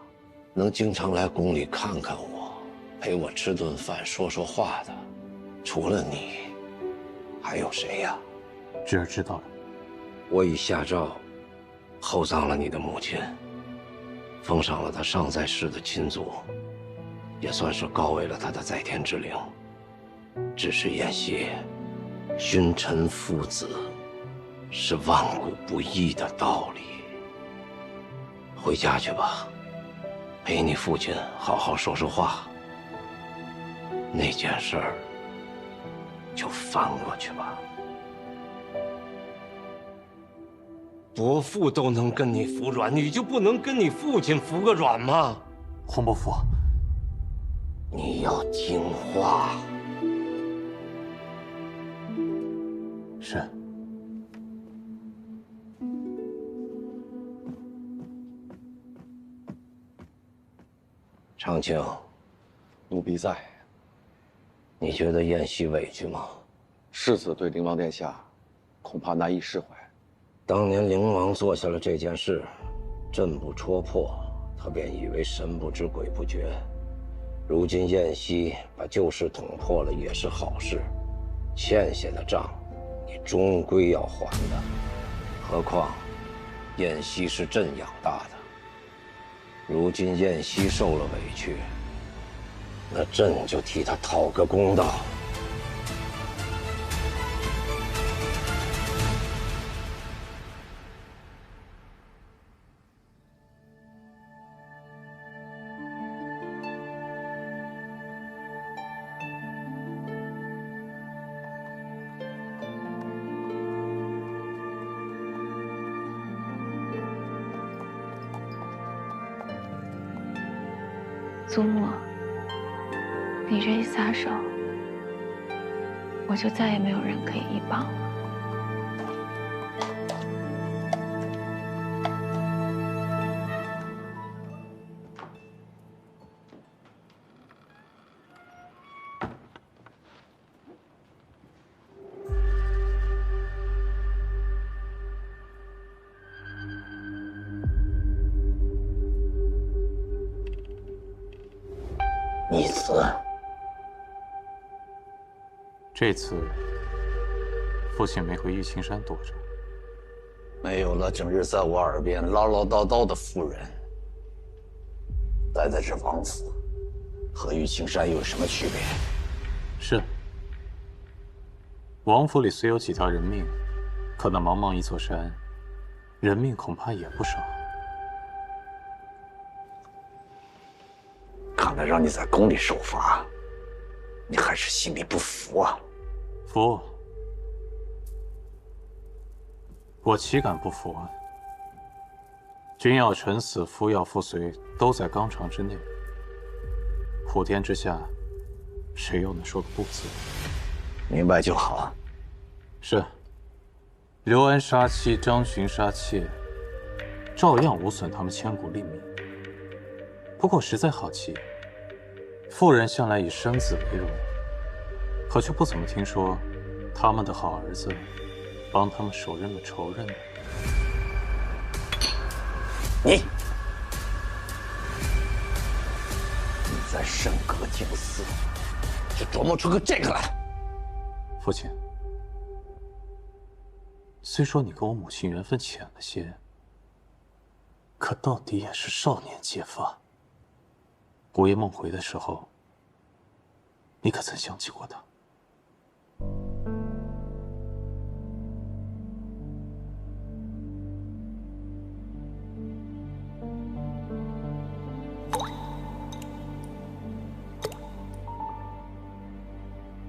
能经常来宫里看看我，陪我吃顿饭、说说话的，除了你，还有谁呀？
侄儿知道了。
我已下诏厚葬了你的母亲，封赏了她尚在世的亲族，也算是告慰了她的在天之灵。只是燕西，君臣父子是万古不易的道理。回家去吧，陪你父亲好好说说话。那件事儿就翻过去吧。伯父都能跟你服软，你就不能跟你父亲服个软吗？
皇伯父，
你要听话。
是。
长青，
奴婢在。
你觉得燕西委屈吗？
世子对灵王殿下恐怕难以释怀。
当年灵王做下了这件事，朕不戳破，他便以为神不知鬼不觉。如今燕西把旧事捅破了，也是好事。欠下的账，你终归要还的。何况，燕西是朕养大的。如今燕西受了委屈，那朕就替他讨个公道。
祖母，你这一撒手，我就再也没有人可以依傍了。
逆子，
这次父亲没回玉青山躲着，
没有了整日在我耳边唠唠叨叨的妇人，待在这王府，和玉青山有什么区别？
是，王府里虽有几条人命，可那茫茫一座山，人命恐怕也不少。
看来让你在宫里受罚，你还是心里不服啊？
服。我岂敢不服啊？君要臣死，夫要妇随，都在纲常之内。普天之下，谁又能说个不字？
明白就好。
是。刘安杀妻，张巡杀妾，照样无损他们千古令名。不过实在好奇，妇人向来以生子为荣，可却不怎么听说他们的好儿子帮他们手刃了仇人呢。
你在圣阁静思，就琢磨出个这个来？
父亲，虽说你跟我母亲缘分浅了些，可到底也是少年结发。午夜梦回的时候，你可曾想起过他？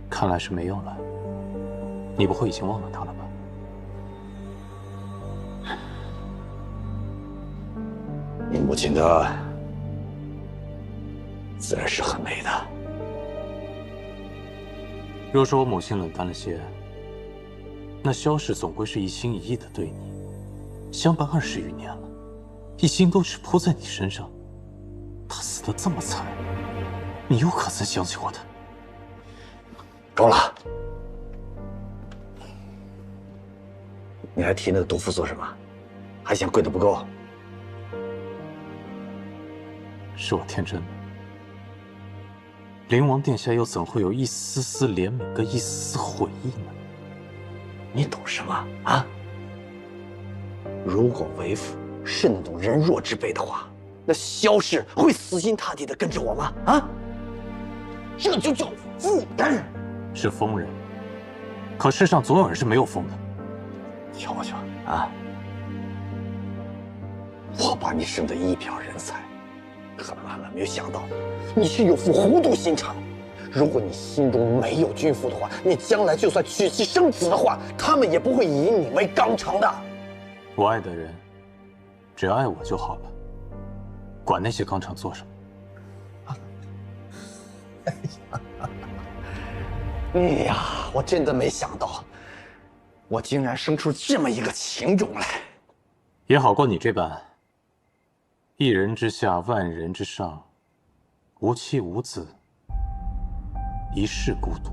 看来是没用了。你不会已经忘了他了吧？
你母亲的自然是很美的。
若说我母亲冷淡了些，那萧氏总归是一心一意的对你，相伴20余年了，一心都只扑在你身上。他死得这么惨，你又可曾想起过他？
够了！你还提那个毒妇做什么？还嫌贵的不够？
是我天真了。灵王殿下又怎会有一丝丝怜悯跟一丝丝悔意呢？
你懂什么啊？如果为父是那种人弱之辈的话，那萧氏会死心塌地的跟着我吗？啊？这就叫妇人。
是疯人，可世上总有人是没有疯的。
瞧瞧啊，我把你生得一表人才，可万万没有想到，你是有副糊涂心肠。如果你心中没有君父的话，你将来就算娶妻生子的话，他们也不会以你为纲常的。
我爱的人，只要爱我就好了，管那些纲常做什么？
哎呀，我真的没想到，我竟然生出这么一个情种来。
也好过你这般，一人之下，万人之上，无妻无子，一世孤独。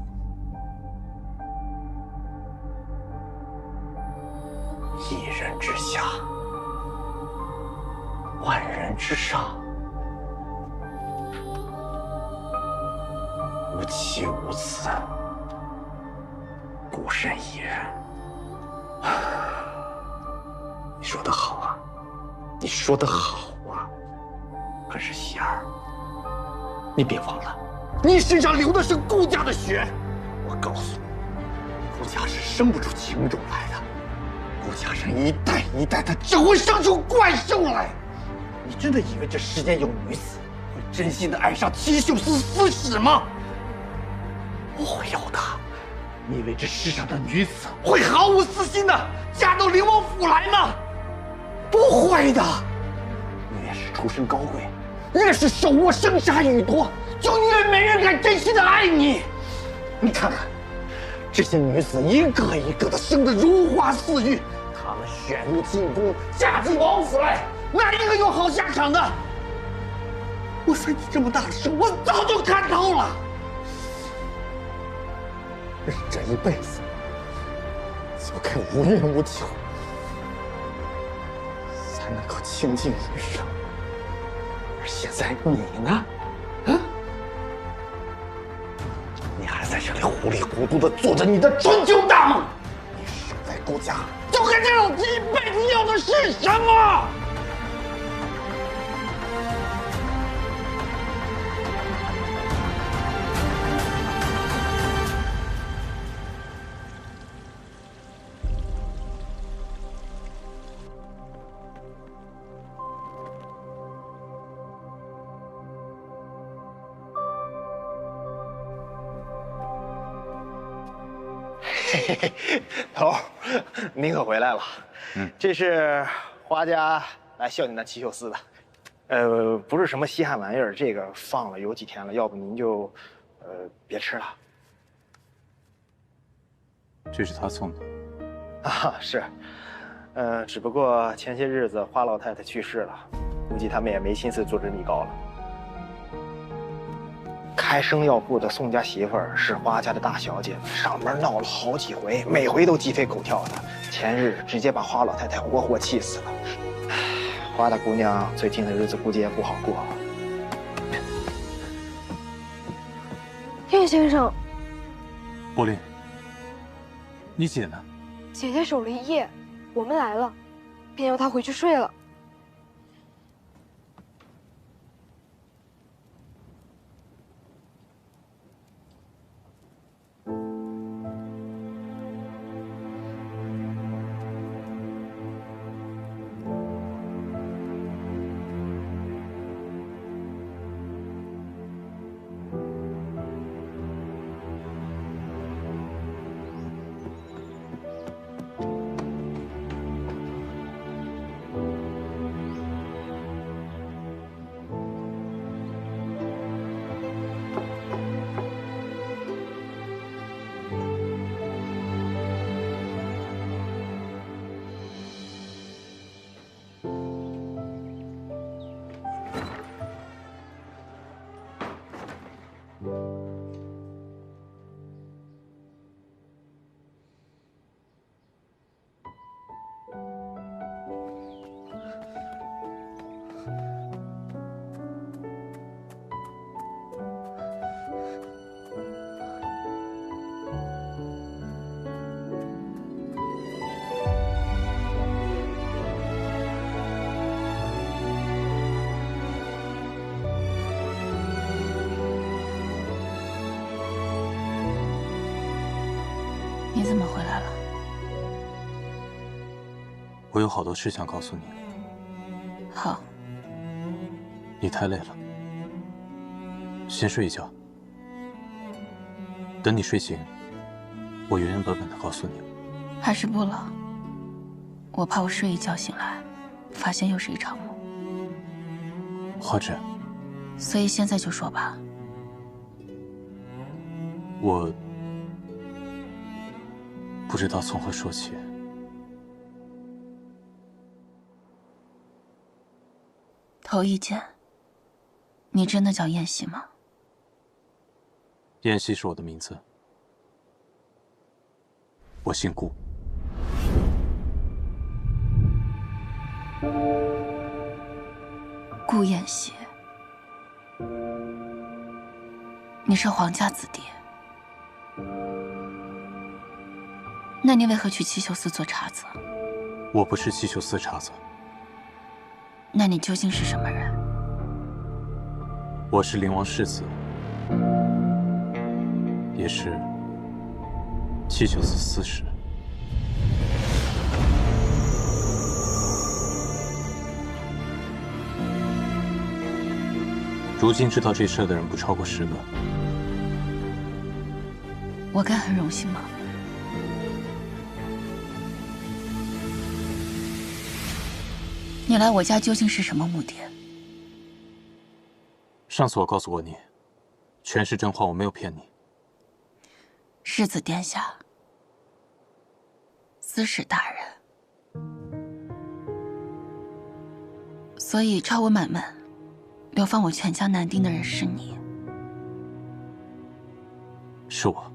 一人之下，万人之上。
无妻无子，孤身一人。你说的好啊，你说的好啊。可是喜儿，你别忘了，你身上流的是顾家的血。我告诉你，顾家是生不出情种来的，顾家人一代一代的只会生出怪兽来。你真的以为这世间有女子会真心的爱上齐秀思死使吗？不会有的。你以为这世上的女子会毫无私心的嫁到灵王府来吗？不会的。你越是出身高贵，越是手握生杀予夺，就越没人敢真心的爱你。你看看，这些女子一个一个的生得如花似玉，她们选入进宫，嫁进王府来，哪一个有好下场的？我算你这么大的事，我早就看透了。人这一辈子就该无欲无求，才能够清净一生。而现在你呢？你还在这里糊里糊涂的做着你的春秋大梦。你生在顾家，就该知道一辈子要的是什么。
嘿嘿，头，您可回来了。这是花家来孝敬咱齐秀思的。不是什么稀罕玩意儿，这个放了有几天了，要不您就别吃了。
这是他送的。
啊，是。只不过前些日子花老太太去世了，估计他们也没心思做这米糕了。开生药铺的宋家媳妇儿是花家的大小姐，上门闹了好几回，每回都鸡飞狗跳的。前日直接把花老太太活活气死了。花大姑娘最近的日子估计也不好过。
叶先生，
柏林，你姐呢？
姐姐守了一夜，我们来了，便要她回去睡了。
你怎么回来了？
我有好多事想告诉你。
好。
你太累了，先睡一觉。等你睡醒，我原原本本的告诉你。
还是不了。我怕我睡一觉醒来，发现又是一场梦。
花枝。
所以现在就说吧。
我不知道从何说起。
头一件，你真的叫燕西吗？
燕西是我的名字，我姓顾。
顾燕西，你是皇家子弟，那你为何去七秀寺做茶子？
我不是七秀寺茶子。
那你究竟是什么人？
我是灵王世子，也是七秀寺司使。如今知道这事的人不超过10个。
我该很荣幸吗？你来我家究竟是什么目的？
上次我告诉过你，全是真话，我没有骗你。
世子殿下，司使大人，所以召我满门，流放我全家男丁的人是你，
是我。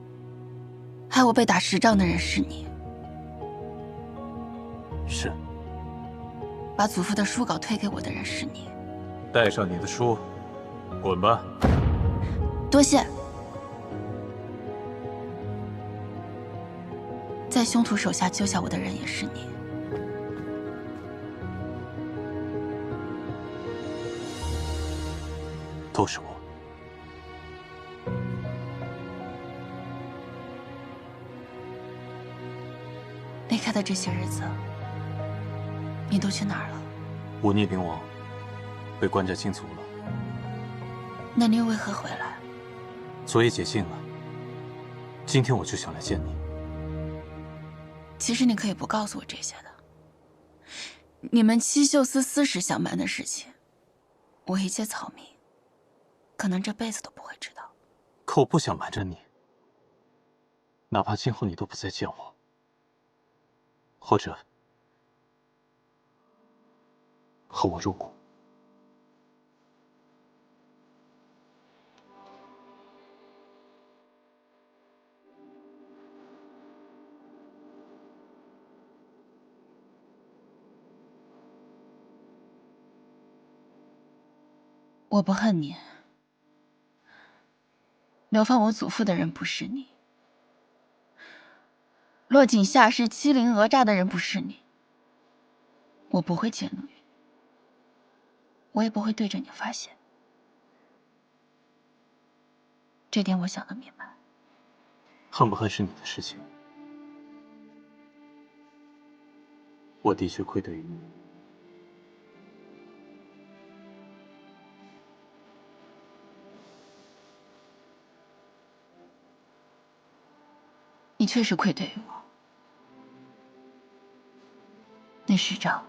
害我被打10杖的人是你，
是。
把祖父的书稿推给我的人是你，
带上你的书，滚吧。
多谢。在凶徒手下救下我的人也是你，
都是我。
离开的这些日子，你都去哪儿了？
忤逆灵王，被官家禁足了。
那你又为何回来？
所以解禁了。今天我就想来见你。
其实你可以不告诉我这些的。你们七秀司司使想瞒的事情，我一介草民，可能这辈子都不会知道。
可我不想瞒着你，哪怕今后你都不再见我，或者和我入股。
我不恨你，流放我祖父的人不是你，落井下石、欺凌讹诈的人不是你，我不会迁怒于你，我也不会对着你发泄，这点我想得明白。
恨不恨是你的事情，我的确愧对于你。
你确实愧对于我，那10杖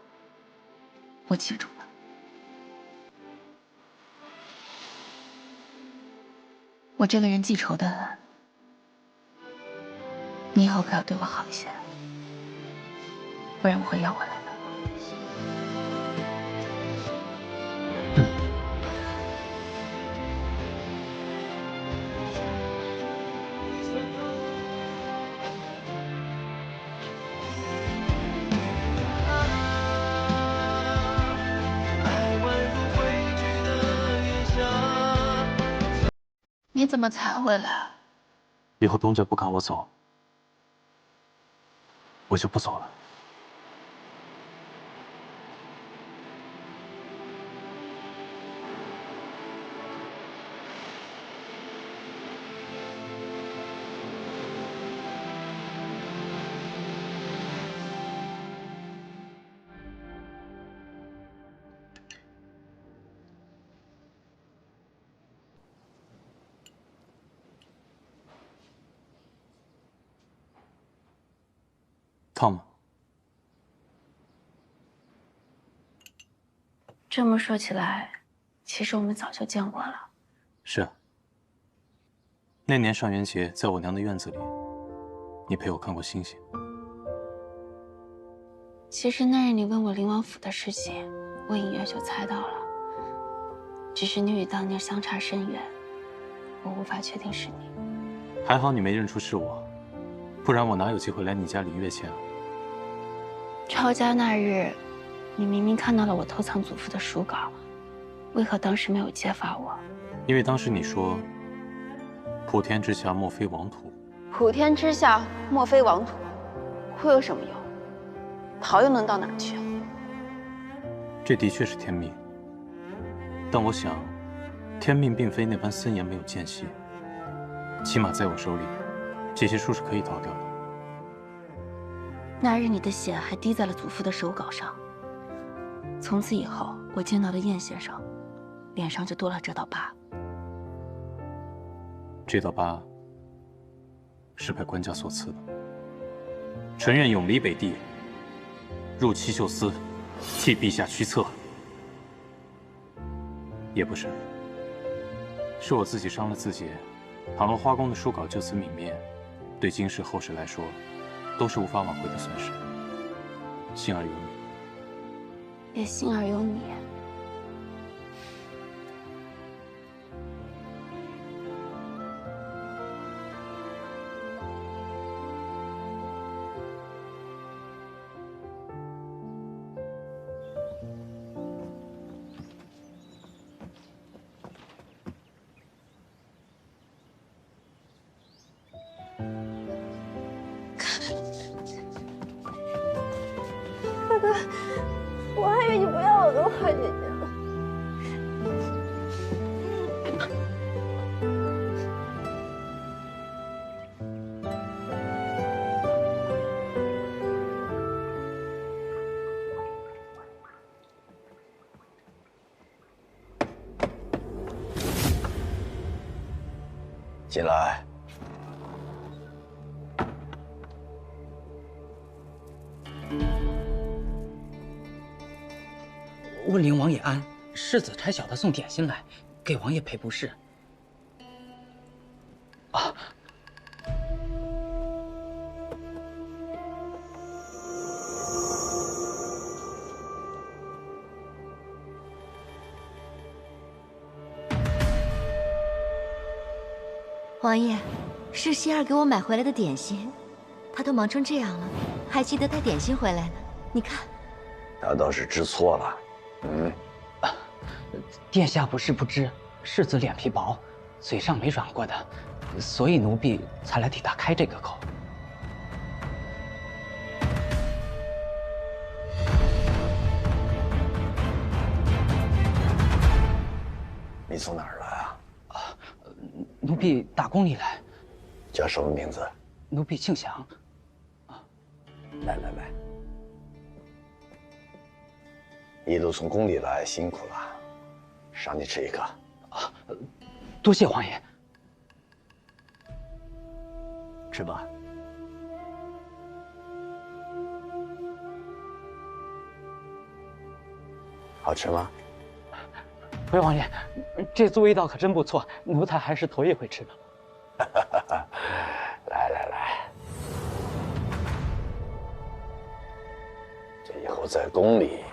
我记住了。我这个人记仇的很，你以后可要对我好一些，不然我会要回来的。你怎么才回来？
以后东家不赶我走，我就不走了。烫吗？
这么说起来，其实我们早就见过了。
是啊。那年上元节，在我娘的院子里，你陪我看过星星。
其实那日你问我灵王府的事情，我隐约就猜到了，只是你与当年相差甚远，我无法确定是你。
还好你没认出是我，不然我哪有机会来你家领月签啊？
抄家那日，你明明看到了我偷藏祖父的书稿，为何当时没有揭发我？
因为当时你说，普天之下莫非王土。
普天之下莫非王土，会有什么用？逃又能到哪儿去？
这的确是天命，但我想，天命并非那般森严没有间隙。起码在我手里，这些书是可以逃掉的。
那日你的血还滴在了祖父的手稿上，从此以后，我见到的燕先生，脸上就多了这道疤。
这道疤是拜官家所赐的。臣愿永离北地，入七秀司，替陛下驱策。也不是，是我自己伤了自己。倘若花宫的书稿就此泯灭，对经世后世来说，都是无法挽回的损失。幸而有你，
也幸而有你。
大哥，我还以为你不要我跟花姐姐了。
进来。
温灵王爷安，世子差小的送点心来，给王爷赔不是。啊，
王爷，是希儿给我买回来的点心，她都忙成这样了，还记得带点心回来呢。你看，
他倒是知错了。
殿下不是不知，世子脸皮薄，嘴上没软过的，所以奴婢才来替他开这个口。
你从哪儿来啊？
奴婢打宫里来。
叫什么名字？
奴婢姓祥。
来来来，一路从宫里来，辛苦了，赏你吃一个。
多谢王爷。
吃吧。好吃吗？
回王爷，这滋味道可真不错，奴才还是头一回吃呢。
来来来，这以后在宫里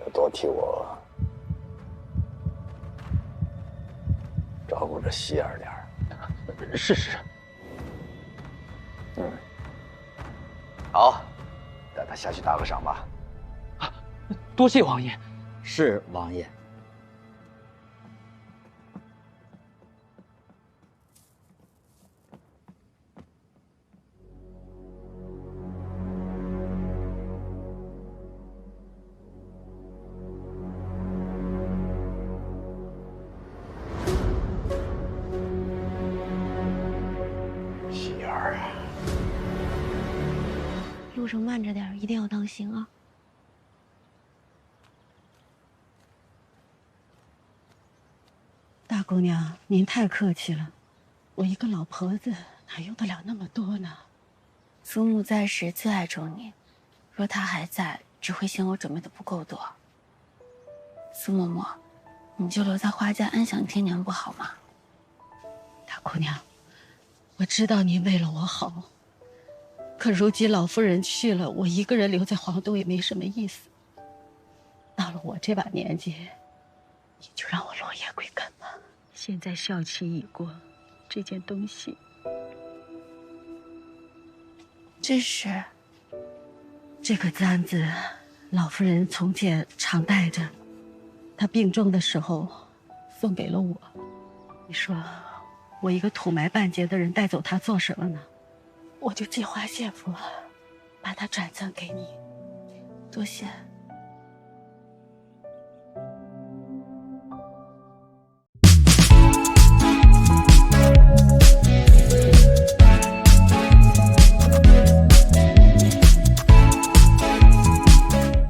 要多替我照顾着希儿点儿。
是。
好，带他下去打个赏吧。
多谢王爷。
是王爷。
希儿，
路上慢着点，一定要当心啊。
大姑娘，您太客气了，我一个老婆子哪用得了那么多呢？
祖母在时最爱重你，若她还在，只会嫌我准备的不够多。苏嬷嬷，你就留在花家安享天年不好吗？
大姑娘，我知道您为了我好，可如今老夫人去了，我一个人留在皇都也没什么意思。到了我这把年纪，你就让我落叶归根吧。现在孝期已过，这件东西，
这是
这个簪子，老夫人从前常戴着，她病重的时候送给了我。你说，我一个土埋半截的人带走他做什么呢？我就借花献佛，把他转赠给你。多谢。